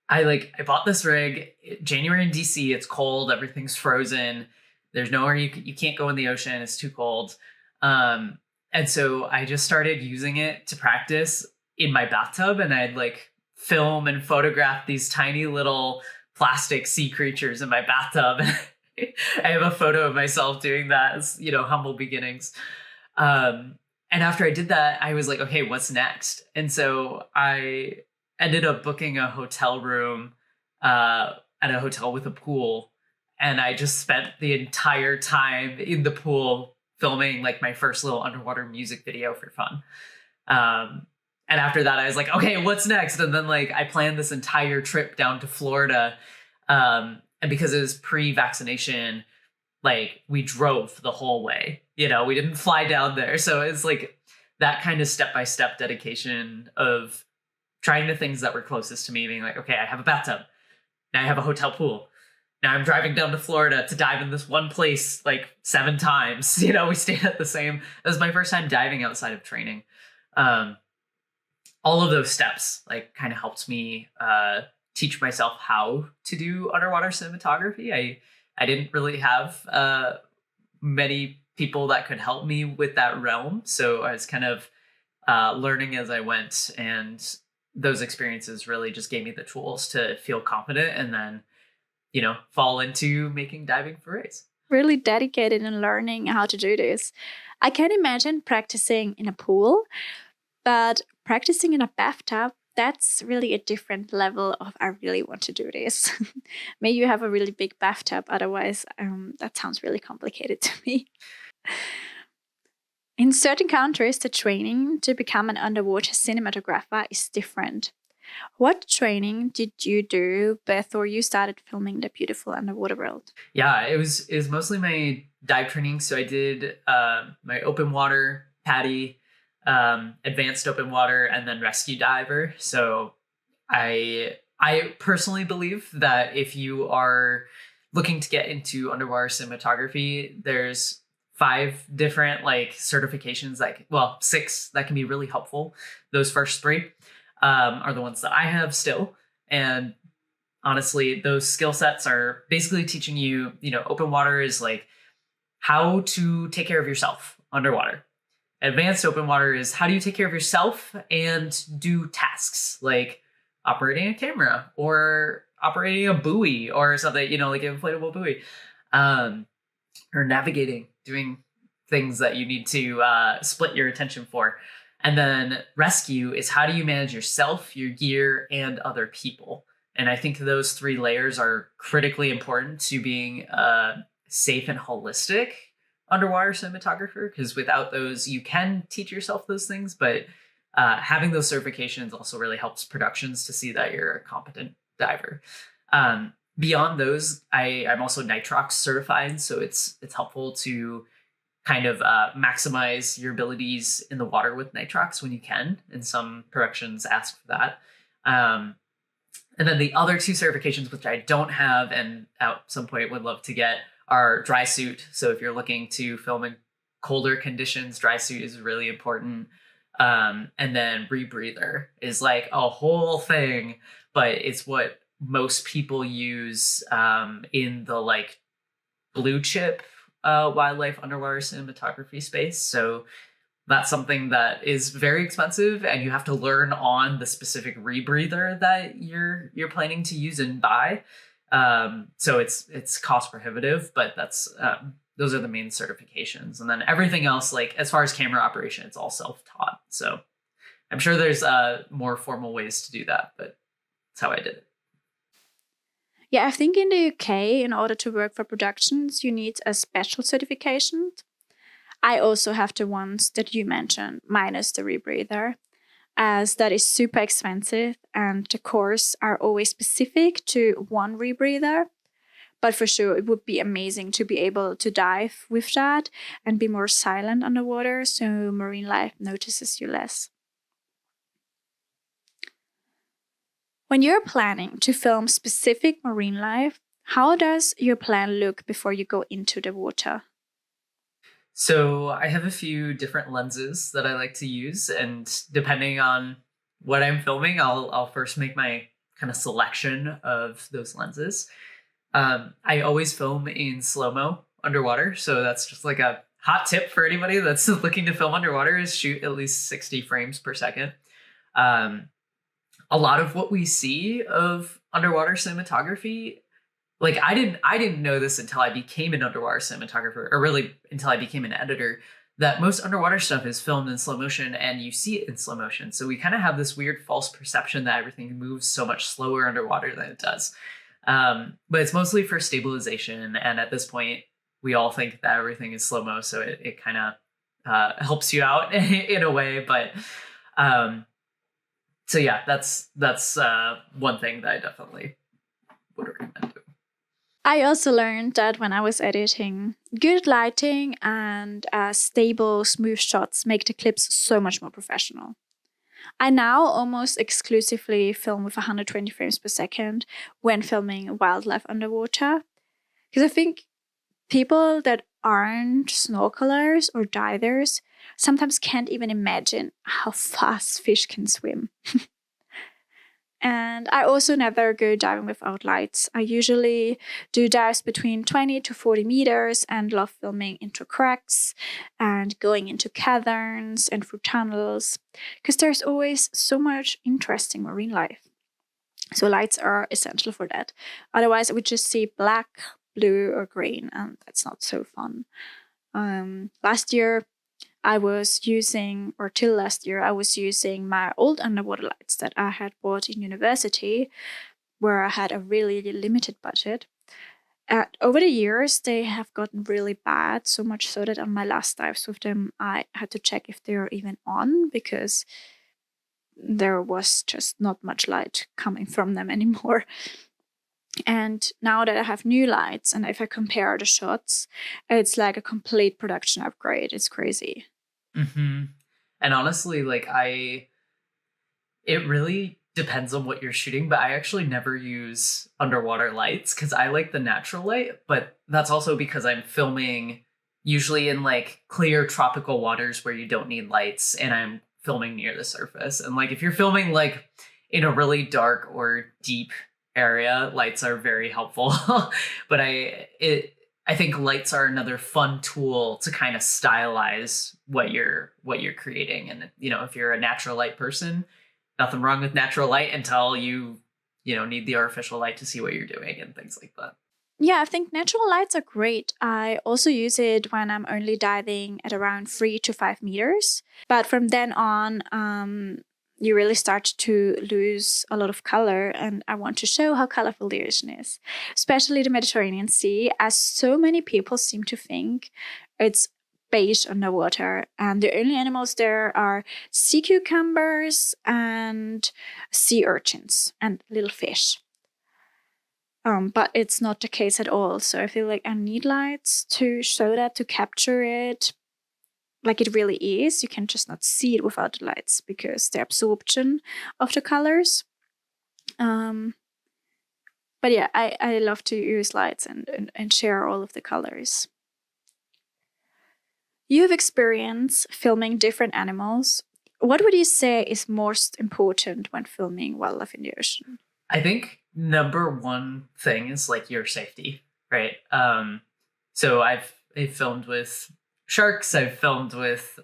I bought this rig January in DC. It's cold, everything's frozen. There's nowhere you can't go in the ocean. It's too cold. And so I just started using it to practice in my bathtub, and I'd like film and photograph these tiny little plastic sea creatures in my bathtub. I have a photo of myself doing that as, humble beginnings. And after I did that, I was like, okay, what's next? And so I ended up booking a hotel room at a hotel with a pool. And I just spent the entire time in the pool filming like my first little underwater music video for fun. And after that, I was like, okay, what's next? And then like I planned this entire trip down to Florida. And because it was pre-vaccination, like we drove the whole way, we didn't fly down there. So it's like that kind of step-by-step dedication of trying the things that were closest to me, being like, okay, I have a bathtub. Now I have a hotel pool. Now I'm driving down to Florida to dive in this one place like 7 times. We stayed at the same. It was my first time diving outside of training. All of those steps like kind of helped me teach myself how to do underwater cinematography. I didn't really have many people that could help me with that realm. So I was kind of learning as I went, and those experiences really just gave me the tools to feel confident and then, fall into making diving forays. Really dedicated in learning how to do this. I can imagine practicing in a pool, but practicing in a bathtub, that's really a different level of I really want to do this. Maybe you have a really big bathtub, otherwise that sounds really complicated to me. In certain countries, the training to become an underwater cinematographer is different. What training did you do before you started filming the beautiful underwater world? Yeah, it was mostly my dive training. So I did my open water, PADI, advanced open water, and then rescue diver. So I personally believe that if you are looking to get into underwater cinematography, there's 5 different like certifications, 6 that can be really helpful. Those first 3 are the ones that I have still. And honestly, those skill sets are basically teaching you, open water is like how to take care of yourself underwater. Advanced open water is how do you take care of yourself and do tasks like operating a camera or operating a buoy or something, like an inflatable buoy, or navigating, doing things that you need to split your attention for. And then rescue is how do you manage yourself, your gear, and other people. And I think those 3 layers are critically important to being safe and holistic underwater cinematographer, because without those, you can teach yourself those things, but having those certifications also really helps productions to see that you're a competent diver. Beyond those, I'm also nitrox certified, so it's helpful to kind of maximize your abilities in the water with nitrox when you can. And some productions ask for that. And then the other two certifications, which I don't have and at some point would love to get, are dry suit. So if you're looking to film in colder conditions, dry suit is really important. And then rebreather is like a whole thing, but it's what most people use in the like blue chip wildlife underwater cinematography space. So that's something that is very expensive, and you have to learn on the specific rebreather that you're planning to use and buy. So it's cost prohibitive, but that's those are the main certifications. And then everything else, like as far as camera operation, it's all self-taught. So I'm sure there's more formal ways to do that, but that's how I did it. Yeah, I think in the UK, in order to work for productions, you need a special certification. I also have the ones that you mentioned, minus the rebreather, as that is super expensive and the courses are always specific to one rebreather. But for sure, it would be amazing to be able to dive with that and be more silent underwater so marine life notices you less. When you're planning to film specific marine life, how does your plan look before you go into the water? So I have a few different lenses that I like to use, and depending on what I'm filming, I'll first make my kind of selection of those lenses. I always film in slow-mo underwater, so that's just like a hot tip for anybody that's looking to film underwater is shoot at least 60 frames per second. A lot of what we see of underwater cinematography, like I didn't know this until I became an underwater cinematographer, or really until I became an editor, that most underwater stuff is filmed in slow motion and you see it in slow motion. So we kind of have this weird false perception that everything moves so much slower underwater than it does. But it's mostly for stabilization. And at this point, we all think that everything is slow-mo. So it kind of helps you out in a way. But so yeah, that's one thing that I definitely would recommend. I also learned that when I was editing, good lighting and stable, smooth shots make the clips so much more professional. I now almost exclusively film with 120 frames per second when filming wildlife underwater. Because I think people that aren't snorkelers or divers sometimes can't even imagine how fast fish can swim. And I also never go diving without lights. I usually do dives between 20 to 40 meters and love filming into cracks and going into caverns and through tunnels, because there's always so much interesting marine life. So lights are essential for that. Otherwise, I would just see black, blue, or green, and that's not so fun. Last year, I was using, or till last year, I was using my old underwater lights that I had bought in university, where I had a really limited budget. Over the years, they have gotten really bad, so much so that on my last dives with them, I had to check if they were even on, because there was just not much light coming from them anymore. And now that I have new lights, and if I compare the shots, it's like a complete production upgrade. It's crazy. Mm-hmm. And honestly, like it really depends on what you're shooting, but I actually never use underwater lights because I like the natural light, but that's also because I'm filming usually in like clear tropical waters where you don't need lights, and I'm filming near the surface. And like if you're filming like in a really dark or deep area, lights are very helpful. But I think lights are another fun tool to kind of stylize what you're creating. And if you're a natural light person, nothing wrong with natural light until you need the artificial light to see what you're doing and things like that. Yeah, I think natural lights are great. I also use it when I'm only diving at around 3 to 5 meters. But from then on, you really start to lose a lot of color, and I want to show how colorful the ocean is, especially the Mediterranean Sea, as so many people seem to think it's beige underwater, and the only animals there are sea cucumbers and sea urchins and little fish. But it's not the case at all. So I feel like I need lights to show that, to capture it like it really is. You can just not see it without the lights because the absorption of the colors. But yeah, I love to use lights and share all of the colors. You have experience filming different animals. What would you say is most important when filming wildlife in the ocean? I think number one thing is like your safety, right? So I've filmed with sharks, I've filmed with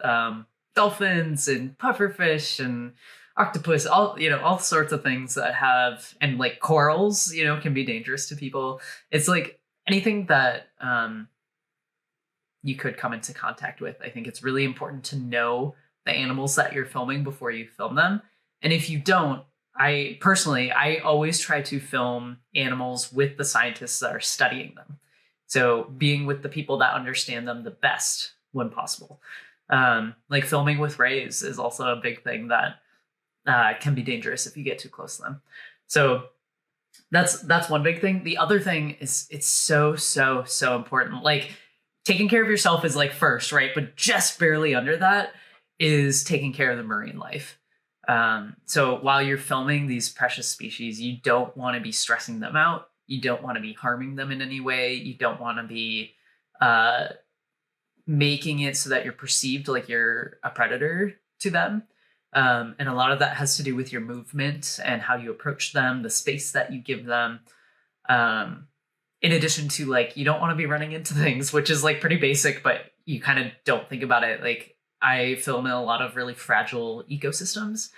dolphins and pufferfish and octopus, all sorts of things that have, and like corals, can be dangerous to people. It's like anything that you could come into contact with. I think it's really important to know the animals that you're filming before you film them. And if you don't, I always try to film animals with the scientists that are studying them. So being with the people that understand them the best when possible. Like filming with rays is also a big thing that can be dangerous if you get too close to them. So that's one big thing. The other thing is it's so important. Like taking care of yourself is like first, right? But just barely under that is taking care of the marine life. So while you're filming these precious species, you don't want to be stressing them out. You don't want to be harming them in any way. You don't want to be making it so that you're perceived like you're a predator to them. And a lot of that has to do with your movement and how you approach them, the space that you give them. In addition to like, you don't want to be running into things, which is like pretty basic, but you kind of don't think about it. Like I film in a lot of really fragile ecosystems.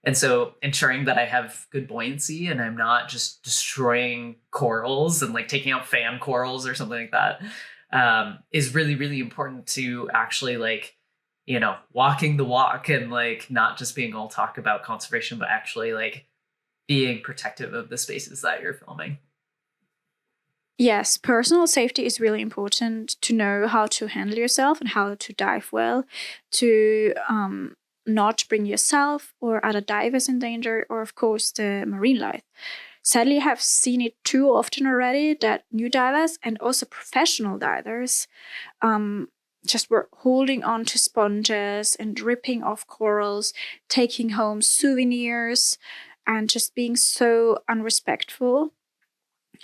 And so ensuring that I have good buoyancy and I'm not just destroying corals and like taking out fan corals or something like that, is really, really important to actually like, walking the walk and like not just being all talk about conservation, but actually like being protective of the spaces that you're filming. Yes, personal safety is really important to know how to handle yourself and how to dive well, to not bring yourself or other divers in danger, or of course the marine life. Sadly, I have seen it too often already that new divers and also professional divers just were holding on to sponges and ripping off corals, taking home souvenirs, and just being so unrespectful.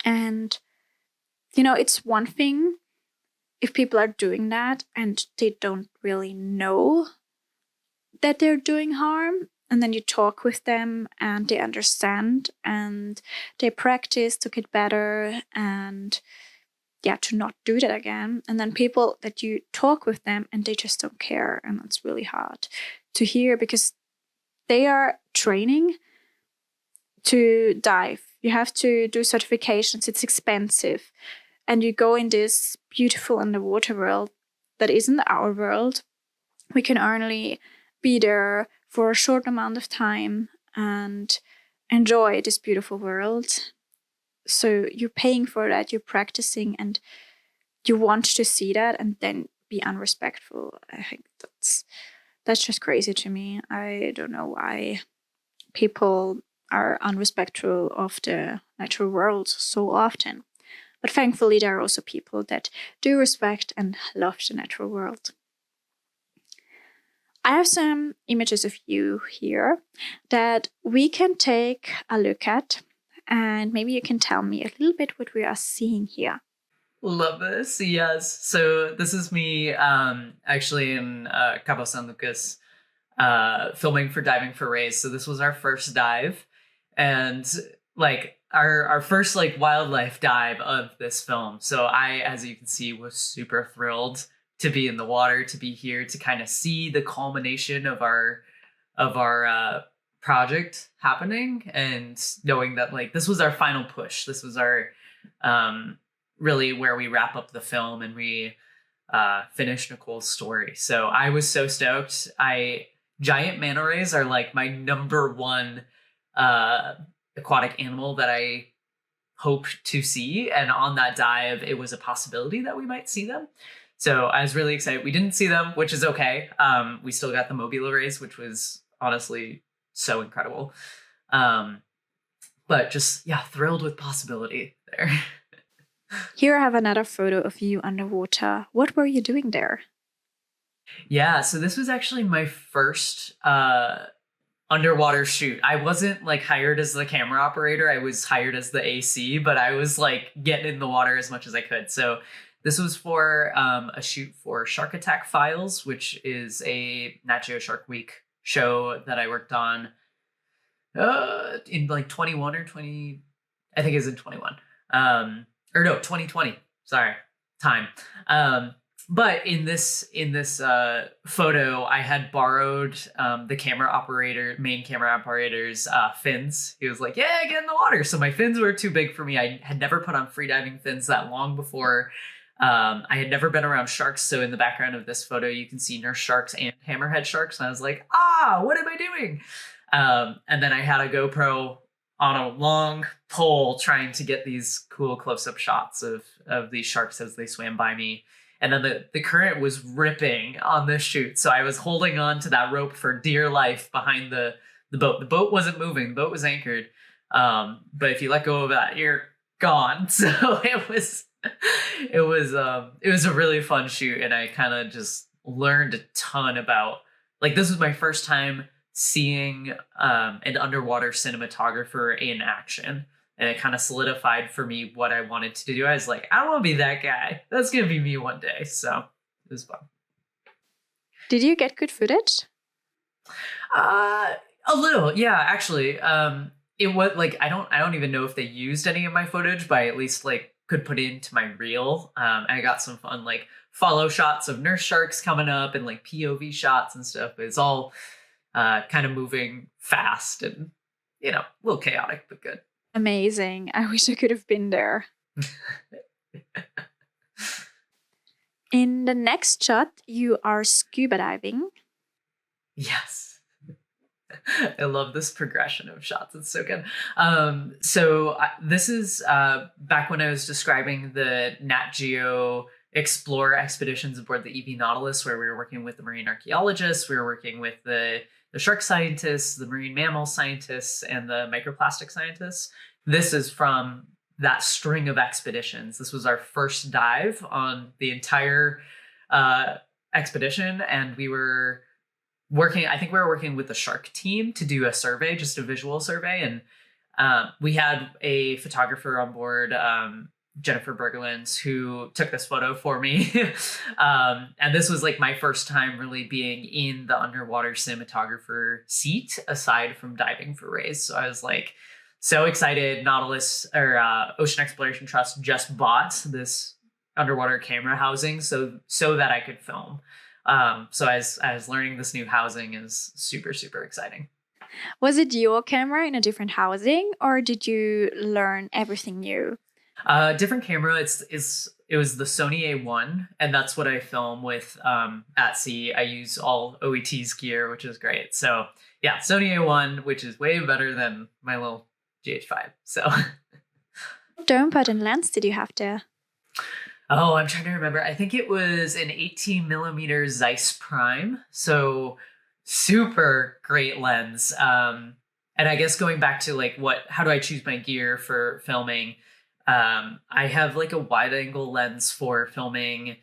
And it's one thing if people are doing that and they don't really know that they're doing harm. And then you talk with them and they understand and they practice to get better and to not do that again. And then people that you talk with them and they just don't care. And that's really hard to hear because they are training to dive. You have to do certifications. It's expensive. And you go in this beautiful underwater world that isn't our world. We can only be there for a short amount of time and enjoy this beautiful world. So you're paying for that, you're practicing, and you want to see that and then be unrespectful. I think that's just crazy to me. I don't know why people are unrespectful of the natural world so often. But thankfully, there are also people that do respect and love the natural world. I have some images of you here that we can take a look at, and maybe you can tell me a little bit what we are seeing here. Love this. Yes. So this is me actually in Cabo San Lucas filming for Diving for Rays. So this was our first dive and like our first like wildlife dive of this film. So I, as you can see, was super thrilled to be in the water, to be here, to kind of see the culmination of our project happening and knowing that like this was our final push. This was our really where we wrap up the film and we finish Nicole's story. So I was so stoked. Giant manta rays are like my number one aquatic animal that I hope to see. And on that dive, it was a possibility that we might see them. So I was really excited. We didn't see them, which is okay. We still got the mobile rays, which was honestly so incredible. but just, yeah, thrilled with possibility there. Here I have another photo of you underwater. What were you doing there? Yeah, so this was actually my first underwater shoot. I wasn't like hired as the camera operator. I was hired as the AC, but I was like getting in the water as much as I could. So this was for a shoot for Shark Attack Files, which is a Natgeo Shark Week show that I worked on in like 21 or 20, I think it was in 21. Or no, 2020. Sorry, time. But in this photo, I had borrowed the main camera operator's fins. He was like, "Yeah, get in the water." So my fins were too big for me. I had never put on freediving fins that long before. I had never been around sharks. So in the background of this photo, you can see nurse sharks and hammerhead sharks. And I was like, what am I doing? And then I had a GoPro on a long pole trying to get these cool close-up shots of these sharks as they swam by me. And then the current was ripping on this shoot. So I was holding on to that rope for dear life behind the boat. The boat wasn't moving. The boat was anchored. But if you let go of that, you're gone. So it was a really fun shoot. And I kind of just learned a ton about, like, this was my first time seeing an underwater cinematographer in action. And it kind of solidified for me what I wanted to do. I was like, I want to be that guy. That's going to be me one day. So it was fun. Did you get good footage? A little, yeah, actually. It was like, I don't even know if they used any of my footage, but I at least like could put it into my reel. I got some fun like follow shots of nurse sharks coming up and like POV shots and stuff. But it's all kind of moving fast and, a little chaotic, but good. Amazing. I wish I could have been there. In the next shot, you are scuba diving. Yes. I love this progression of shots. It's so good. This is back when I was describing the Nat Geo Explorer expeditions aboard the EV Nautilus, where we were working with the marine archaeologists, we were working with the shark scientists, the marine mammal scientists, and the microplastic scientists. This is from that string of expeditions. This was our first dive on the entire expedition. And we were working with the shark team to do a survey, just a visual survey. And we had a photographer on board, Jennifer Bergelins, who took this photo for me. And this was like my first time really being in the underwater cinematographer seat, aside from diving for rays. So I was like so excited. Nautilus or Ocean Exploration Trust just bought this underwater camera housing so that I could film. So as learning this new housing is super, super exciting. Was it your camera in a different housing, or did you learn everything new? Different camera. It was the Sony A1, and that's what I film with at sea. I use all OET's gear, which is great. So yeah, Sony A1, which is way better than my little GH5. So What dome pattern lens did you have there? Oh, I'm trying to remember. I think it was an 18 millimeter Zeiss Prime. So super great lens. And I guess going back to like how do I choose my gear for filming? I have like a wide angle lens for filming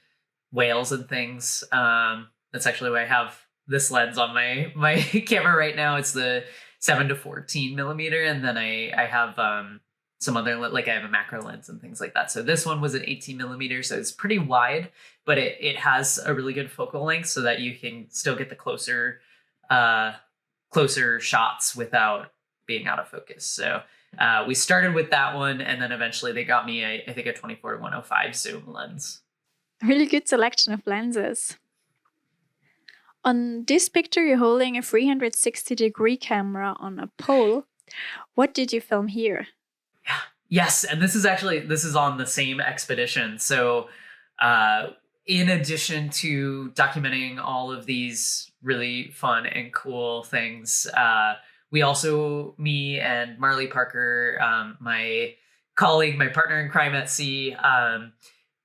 whales and things. That's actually why I have this lens on my camera right now. It's the 7 to 14 millimeter. And then I have some other, like I have a macro lens and things like that. So this one was an 18 millimeter. So it's pretty wide, but it has a really good focal length so that you can still get the closer shots without being out of focus. So we started with that one, and then eventually they got me I think a 24 to 105 zoom lens. A really good selection of lenses. On this picture, you're holding a 360-degree camera on a pole. What did you film here? Yeah. Yes, and this is on the same expedition. So in addition to documenting all of these really fun and cool things, we also, me and Marley Parker, my colleague, my partner in crime at sea,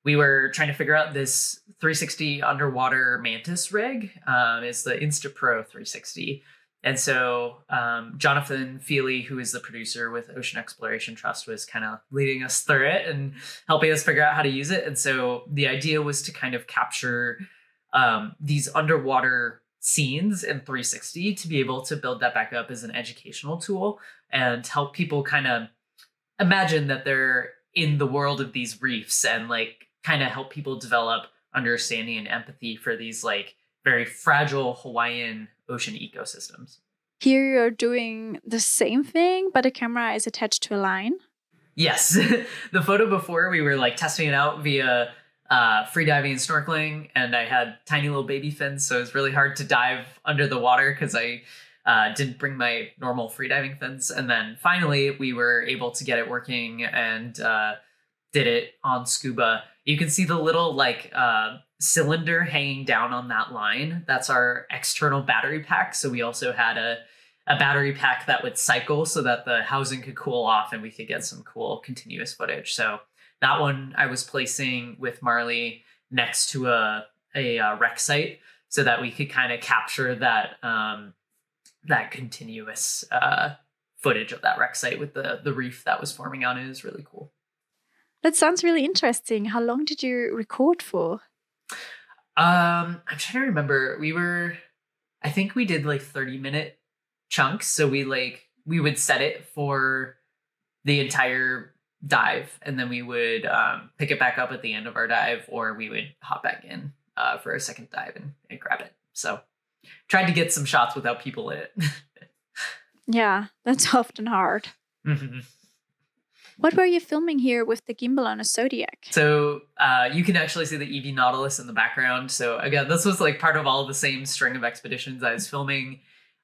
we were trying to figure out this 360 underwater mantis rig. It's the InstaPro 360. And so Jonathan Feely, who is the producer with Ocean Exploration Trust, was kind of leading us through it and helping us figure out how to use it. And so the idea was to kind of capture these underwater scenes in 360 to be able to build that back up as an educational tool and help people kind of imagine that they're in the world of these reefs and like kind of help people develop understanding and empathy for these like very fragile Hawaiian ocean ecosystems. Here you're doing the same thing, but the camera is attached to a line. Yes. The photo before, we were like testing it out via free diving and snorkeling, and I had tiny little baby fins, so it was really hard to dive under the water because I didn't bring my normal free diving fins. And then finally, we were able to get it working and did it on scuba. You can see the little like cylinder hanging down on that line. That's our external battery pack. So we also had a battery pack that would cycle so that the housing could cool off and we could get some cool continuous footage. So that one I was placing with Marley next to a wreck site so that we could kind of capture that that continuous footage of that wreck site with the reef that was forming on it. Is really cool. That sounds really interesting. How long did you record for? I'm trying to remember. I think we did like 30-minute chunks. So we would set it for the entire dive, and then we would pick it back up at the end of our dive, or we would hop back in for a second dive and grab it. So tried to get some shots without people in it. Yeah, that's often hard. Mm-hmm. What were you filming here with the gimbal on a Zodiac? So you can actually see the EV Nautilus in the background. So again, this was like part of all the same string of expeditions. I was filming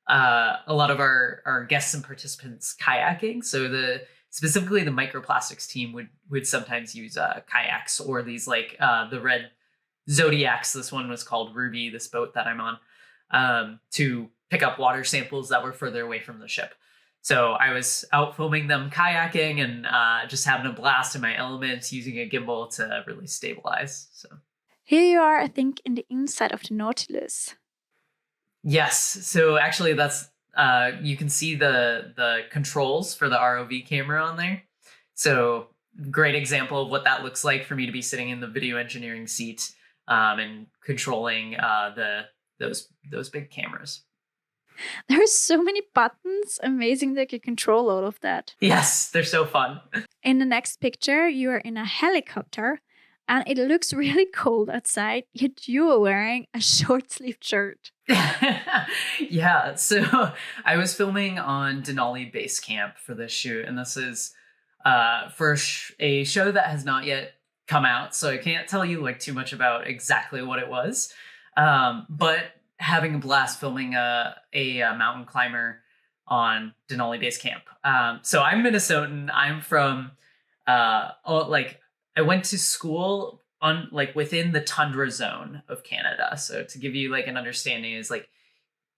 a lot of our guests and participants kayaking. So specifically the microplastics team would sometimes use kayaks or these like the red Zodiacs. This one was called Ruby, this boat that I'm on, to pick up water samples that were further away from the ship. So I was out filming them kayaking and just having a blast in my element, using a gimbal to really stabilize. So here you are, I think, in the inside of the Nautilus. Yes. So actually, that's you can see the controls for the ROV camera on there. So great example of what that looks like for me to be sitting in the video engineering seat and controlling those big cameras. There are so many buttons. Amazing that you control all of that. Yes, they're so fun. In the next picture, you are in a helicopter and it looks really cold outside, yet you are wearing a short-sleeved shirt. Yeah, so I was filming on Denali Base Camp for this shoot, and this is for a show that has not yet come out, so I can't tell you like too much about exactly what it was. But having a blast filming a mountain climber on Denali Base Camp. So I'm Minnesotan. I'm from I went to school on like within the tundra zone of Canada. So to give you like an understanding, is like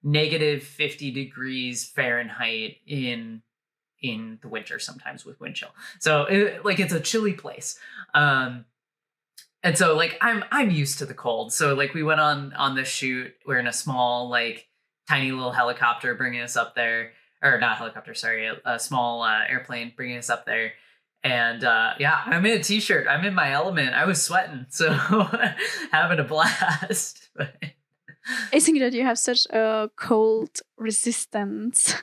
negative 50 degrees Fahrenheit in the winter, sometimes with wind chill. So it's a chilly place. And so like I'm used to the cold. So like we went on this shoot. We're in a small like tiny little helicopter bringing us up there, or not helicopter, sorry, a small airplane bringing us up there. And yeah, I'm in a t-shirt. I'm in my element. I was sweating, so having a blast. I think that you have such a cold resistance.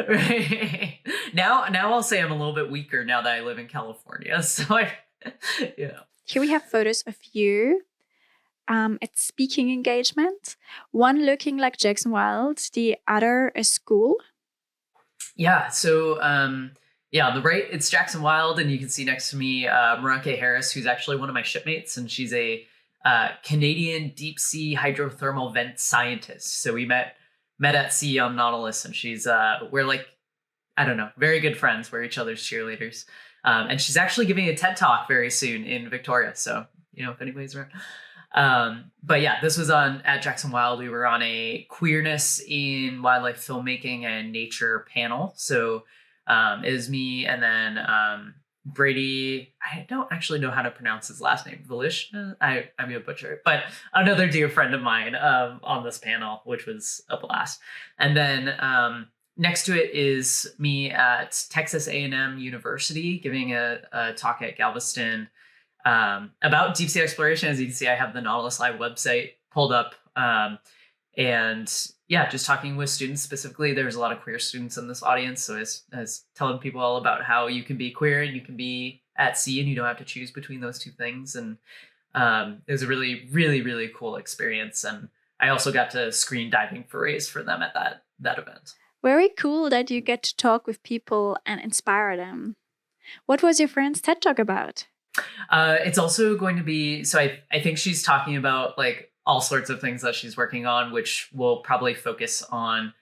Right. Now I'll say I'm a little bit weaker now that I live in California. So yeah. Here we have photos of you at speaking engagement. One looking like Jackson Wild, the other a school. Yeah. So yeah, on the right, it's Jackson Wild, and you can see next to me Maranke Harris, who's actually one of my shipmates, and she's a Canadian deep sea hydrothermal vent scientist. So we met at sea on Nautilus, and she's we're like, I don't know, very good friends. We're each other's cheerleaders. And she's actually giving a TED Talk very soon in Victoria. So, if anybody's around. But yeah, this was at Jackson Wild. We were on a queerness in wildlife filmmaking and nature panel. So it was me and then Brady, I don't actually know how to pronounce his last name. Valish, I'm gonna butcher it, but another dear friend of mine on this panel, which was a blast. And then next to it is me at Texas A&M University giving a talk at Galveston about deep sea exploration. As you can see, I have the Nautilus Live website pulled up. And yeah, just talking with students specifically. There's a lot of queer students in this audience. So I was telling people all about how you can be queer and you can be at sea and you don't have to choose between those two things. And it was a really, really, really cool experience. And I also got to screen diving for rays for them at that event. Very cool that you get to talk with people and inspire them. What was your friend's TED Talk about? It's also going to be, so I think she's talking about like all sorts of things that she's working on, which will probably focus on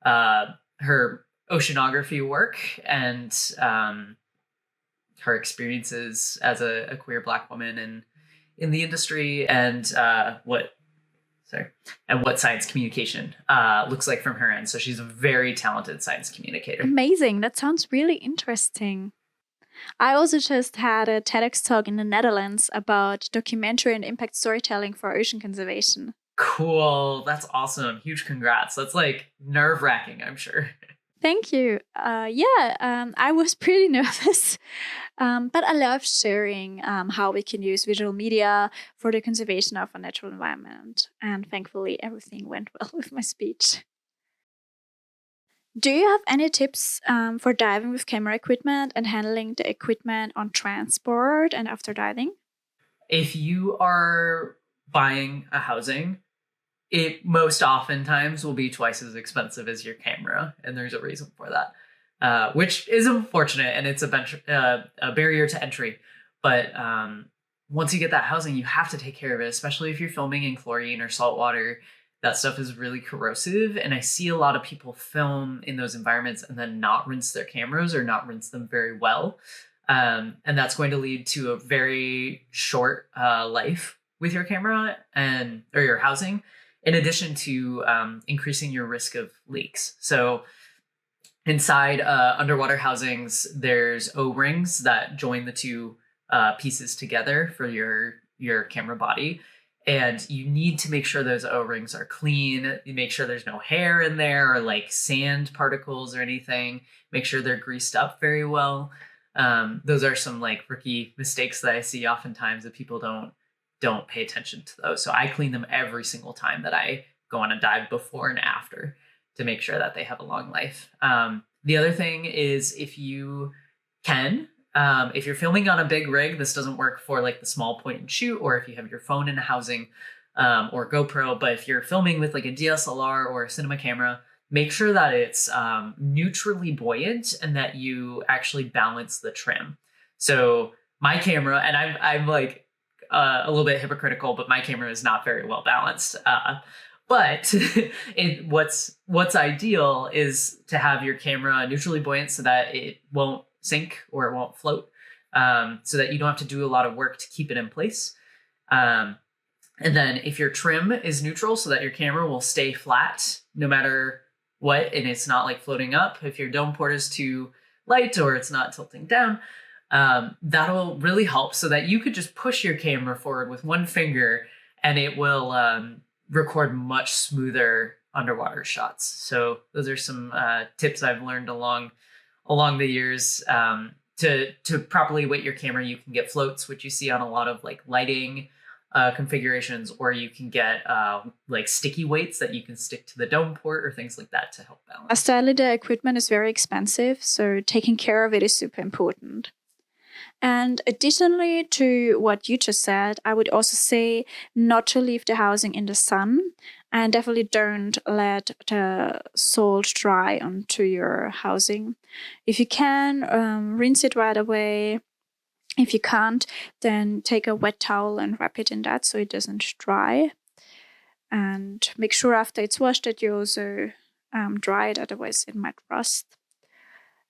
her oceanography work and her experiences as a queer Black woman in the industry, and what science communication looks like from her end. So she's a very talented science communicator. Amazing. That sounds really interesting. I also just had a TEDx talk in the Netherlands about documentary and impact storytelling for ocean conservation. Cool. That's awesome. Huge congrats. That's like nerve-wracking, I'm sure. Thank you. I was pretty nervous, but I love sharing how we can use visual media for the conservation of our natural environment. And thankfully, everything went well with my speech. Do you have any tips for diving with camera equipment and handling the equipment on transport and after diving? If you are buying a housing, it most oftentimes will be twice as expensive as your camera. And there's a reason for that, which is unfortunate. And it's a barrier to entry. But once you get that housing, you have to take care of it, especially if you're filming in chlorine or salt water. That stuff is really corrosive, and I see a lot of people film in those environments and then not rinse their cameras or not rinse them very well. And that's going to lead to a very short life with your camera or your housing, in addition to increasing your risk of leaks. So inside underwater housings, there's O-rings that join the two pieces together for your camera body. And you need to make sure those O-rings are clean. You make sure there's no hair in there or like sand particles or anything. Make sure they're greased up very well. Those are some like rookie mistakes that I see oftentimes that people don't pay attention to those. So I clean them every single time that I go on a dive, before and after, to make sure that they have a long life. The other thing is, if you can, if you're filming on a big rig, this doesn't work for like the small point and shoot, or if you have your phone in a housing or GoPro. But if you're filming with like a DSLR or a cinema camera, make sure that it's neutrally buoyant and that you actually balance the trim. So my camera, and I'm like a little bit hypocritical, but my camera is not very well balanced. But what's ideal is to have your camera neutrally buoyant so that it won't sink or it won't float, so that you don't have to do a lot of work to keep it in place. And then if your trim is neutral, so that your camera will stay flat no matter what, and it's not like floating up. If your dome port is too light or it's not tilting down, that'll really help, so that you could just push your camera forward with one finger and it will record much smoother underwater shots. So those are some tips I've learned along the years. To properly weight your camera, you can get floats, which you see on a lot of like lighting configurations, or you can get like sticky weights that you can stick to the dome port or things like that to help balance. Sadly, the equipment is very expensive, so taking care of it is super important. And additionally to what you just said, I would also say not to leave the housing in the sun, and definitely don't let the salt dry onto your housing. If you can, rinse it right away. If you can't, then take a wet towel and wrap it in that so it doesn't dry. And make sure after it's washed that you also dry it, otherwise it might rust.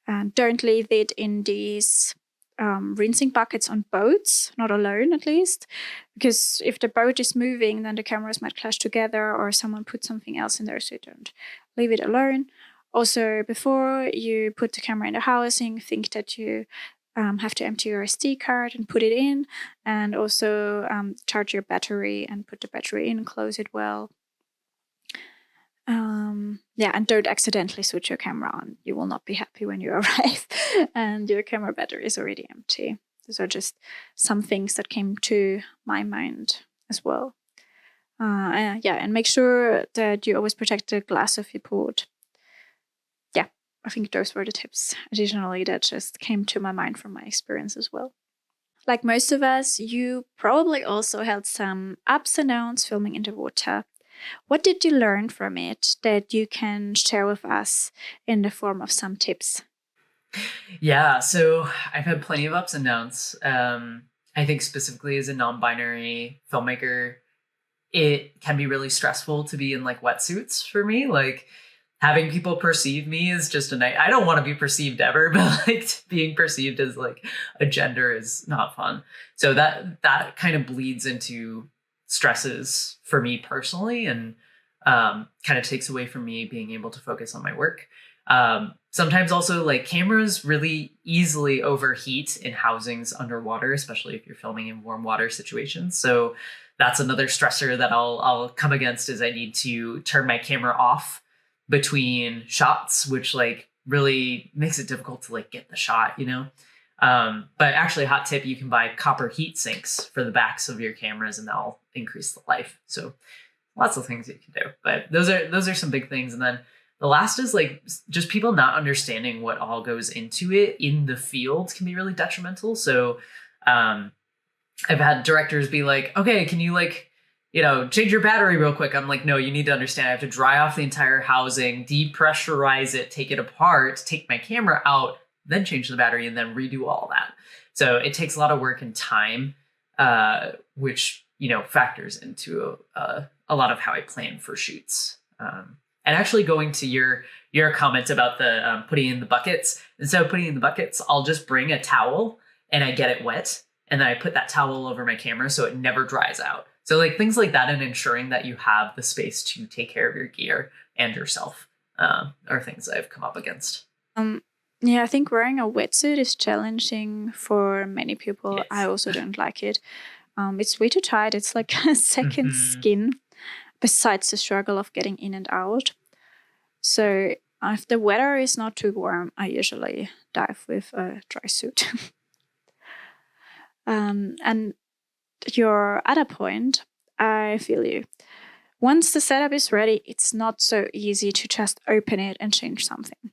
And don't leave it in these rinsing buckets on boats, not alone at least, because if the boat is moving, then the cameras might clash together or someone put something else in there, so don't leave it alone. Also, before you put the camera in the housing, think that you have to empty your SD card and put it in, and also charge your battery and put the battery in, close it well. And don't accidentally switch your camera on. You will not be happy when you arrive and your camera battery is already empty. Those are just some things that came to my mind as well. And make sure that you always protect the glass of your port. Yeah, I think those were the tips additionally that just came to my mind from my experience as well. Like most of us, you probably also had some ups and downs filming in the water. What did you learn from it that you can share with us in the form of some tips? Yeah, so I've had plenty of ups and downs. I think specifically as a non-binary filmmaker, it can be really stressful to be in like wetsuits for me. Like having people perceive me is just a night. I don't want to be perceived ever, but like being perceived as like a gender is not fun. So that kind of bleeds into stresses for me personally, and kind of takes away from me being able to focus on my work. Sometimes also like cameras really easily overheat in housings underwater, especially if you're filming in warm water situations. So that's another stressor that I'll come against, is I need to turn my camera off between shots, which like really makes it difficult to like get the shot, you know? But actually, hot tip, you can buy copper heat sinks for the backs of your cameras and that'll increase the life. So lots of things you can do, but those are some big things. And then the last is like just people not understanding what all goes into it in the field can be really detrimental. So, I've had directors be like, okay, can you like, change your battery real quick? I'm like, no, you need to understand. I have to dry off the entire housing, depressurize it, take it apart, take my camera out, then change the battery, and then redo all that. So it takes a lot of work and time, which, factors into a lot of how I plan for shoots. And actually going to your comment about the putting in the buckets, instead of putting in the buckets, I'll just bring a towel and I get it wet. And then I put that towel over my camera so it never dries out. So like things like that, and ensuring that you have the space to take care of your gear and yourself are things I've come up against. Yeah, I think wearing a wetsuit is challenging for many people. Yes. I also don't like it. It's way too tight. It's like a second skin, besides the struggle of getting in and out. So if the weather is not too warm, I usually dive with a dry suit. And your other point, I feel you. Once the setup is ready, it's not so easy to just open it and change something.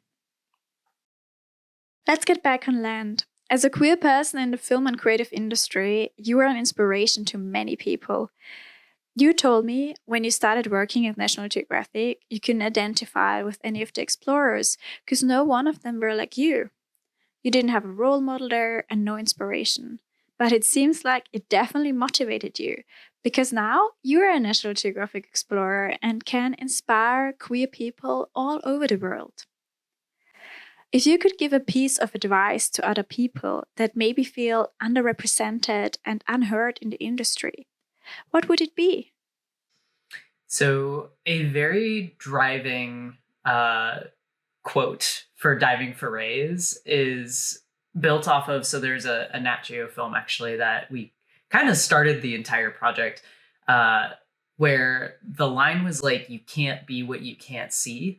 Let's get back on land. As a queer person in the film and creative industry, you are an inspiration to many people. You told me when you started working at National Geographic, you couldn't identify with any of the explorers because no one of them were like you. You didn't have a role model there and no inspiration. But it seems like it definitely motivated you, because now you're a National Geographic Explorer and can inspire queer people all over the world. If you could give a piece of advice to other people that maybe feel underrepresented and unheard in the industry, what would it be? So a very driving quote for Diving Forays is built off of, so there's a Natgeo film actually that we kind of started the entire project, where the line was like, you can't be what you can't see.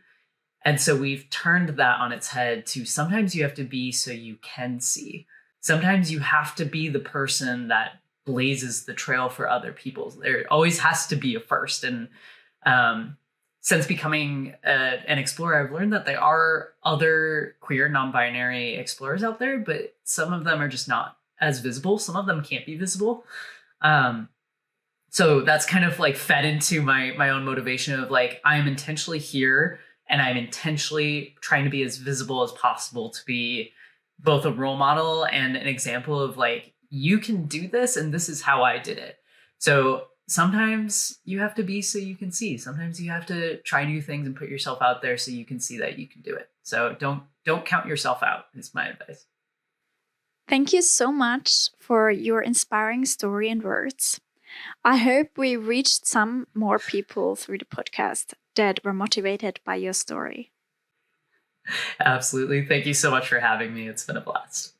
And so we've turned that on its head to sometimes you have to be so you can see. Sometimes you have to be the person that blazes the trail for other people. There always has to be a first. And since becoming an explorer, I've learned that there are other queer non-binary explorers out there, but some of them are just not as visible. Some of them can't be visible. So that's kind of like fed into my own motivation of like, I'm intentionally here and I'm intentionally trying to be as visible as possible to be both a role model and an example of like, you can do this and this is how I did it. So sometimes you have to be so you can see. Sometimes you have to try new things and put yourself out there so you can see that you can do it. So don't count yourself out is my advice. Thank you so much for your inspiring story and words. I hope we reached some more people through the podcast that were motivated by your story. Absolutely. Thank you so much for having me. It's been a blast.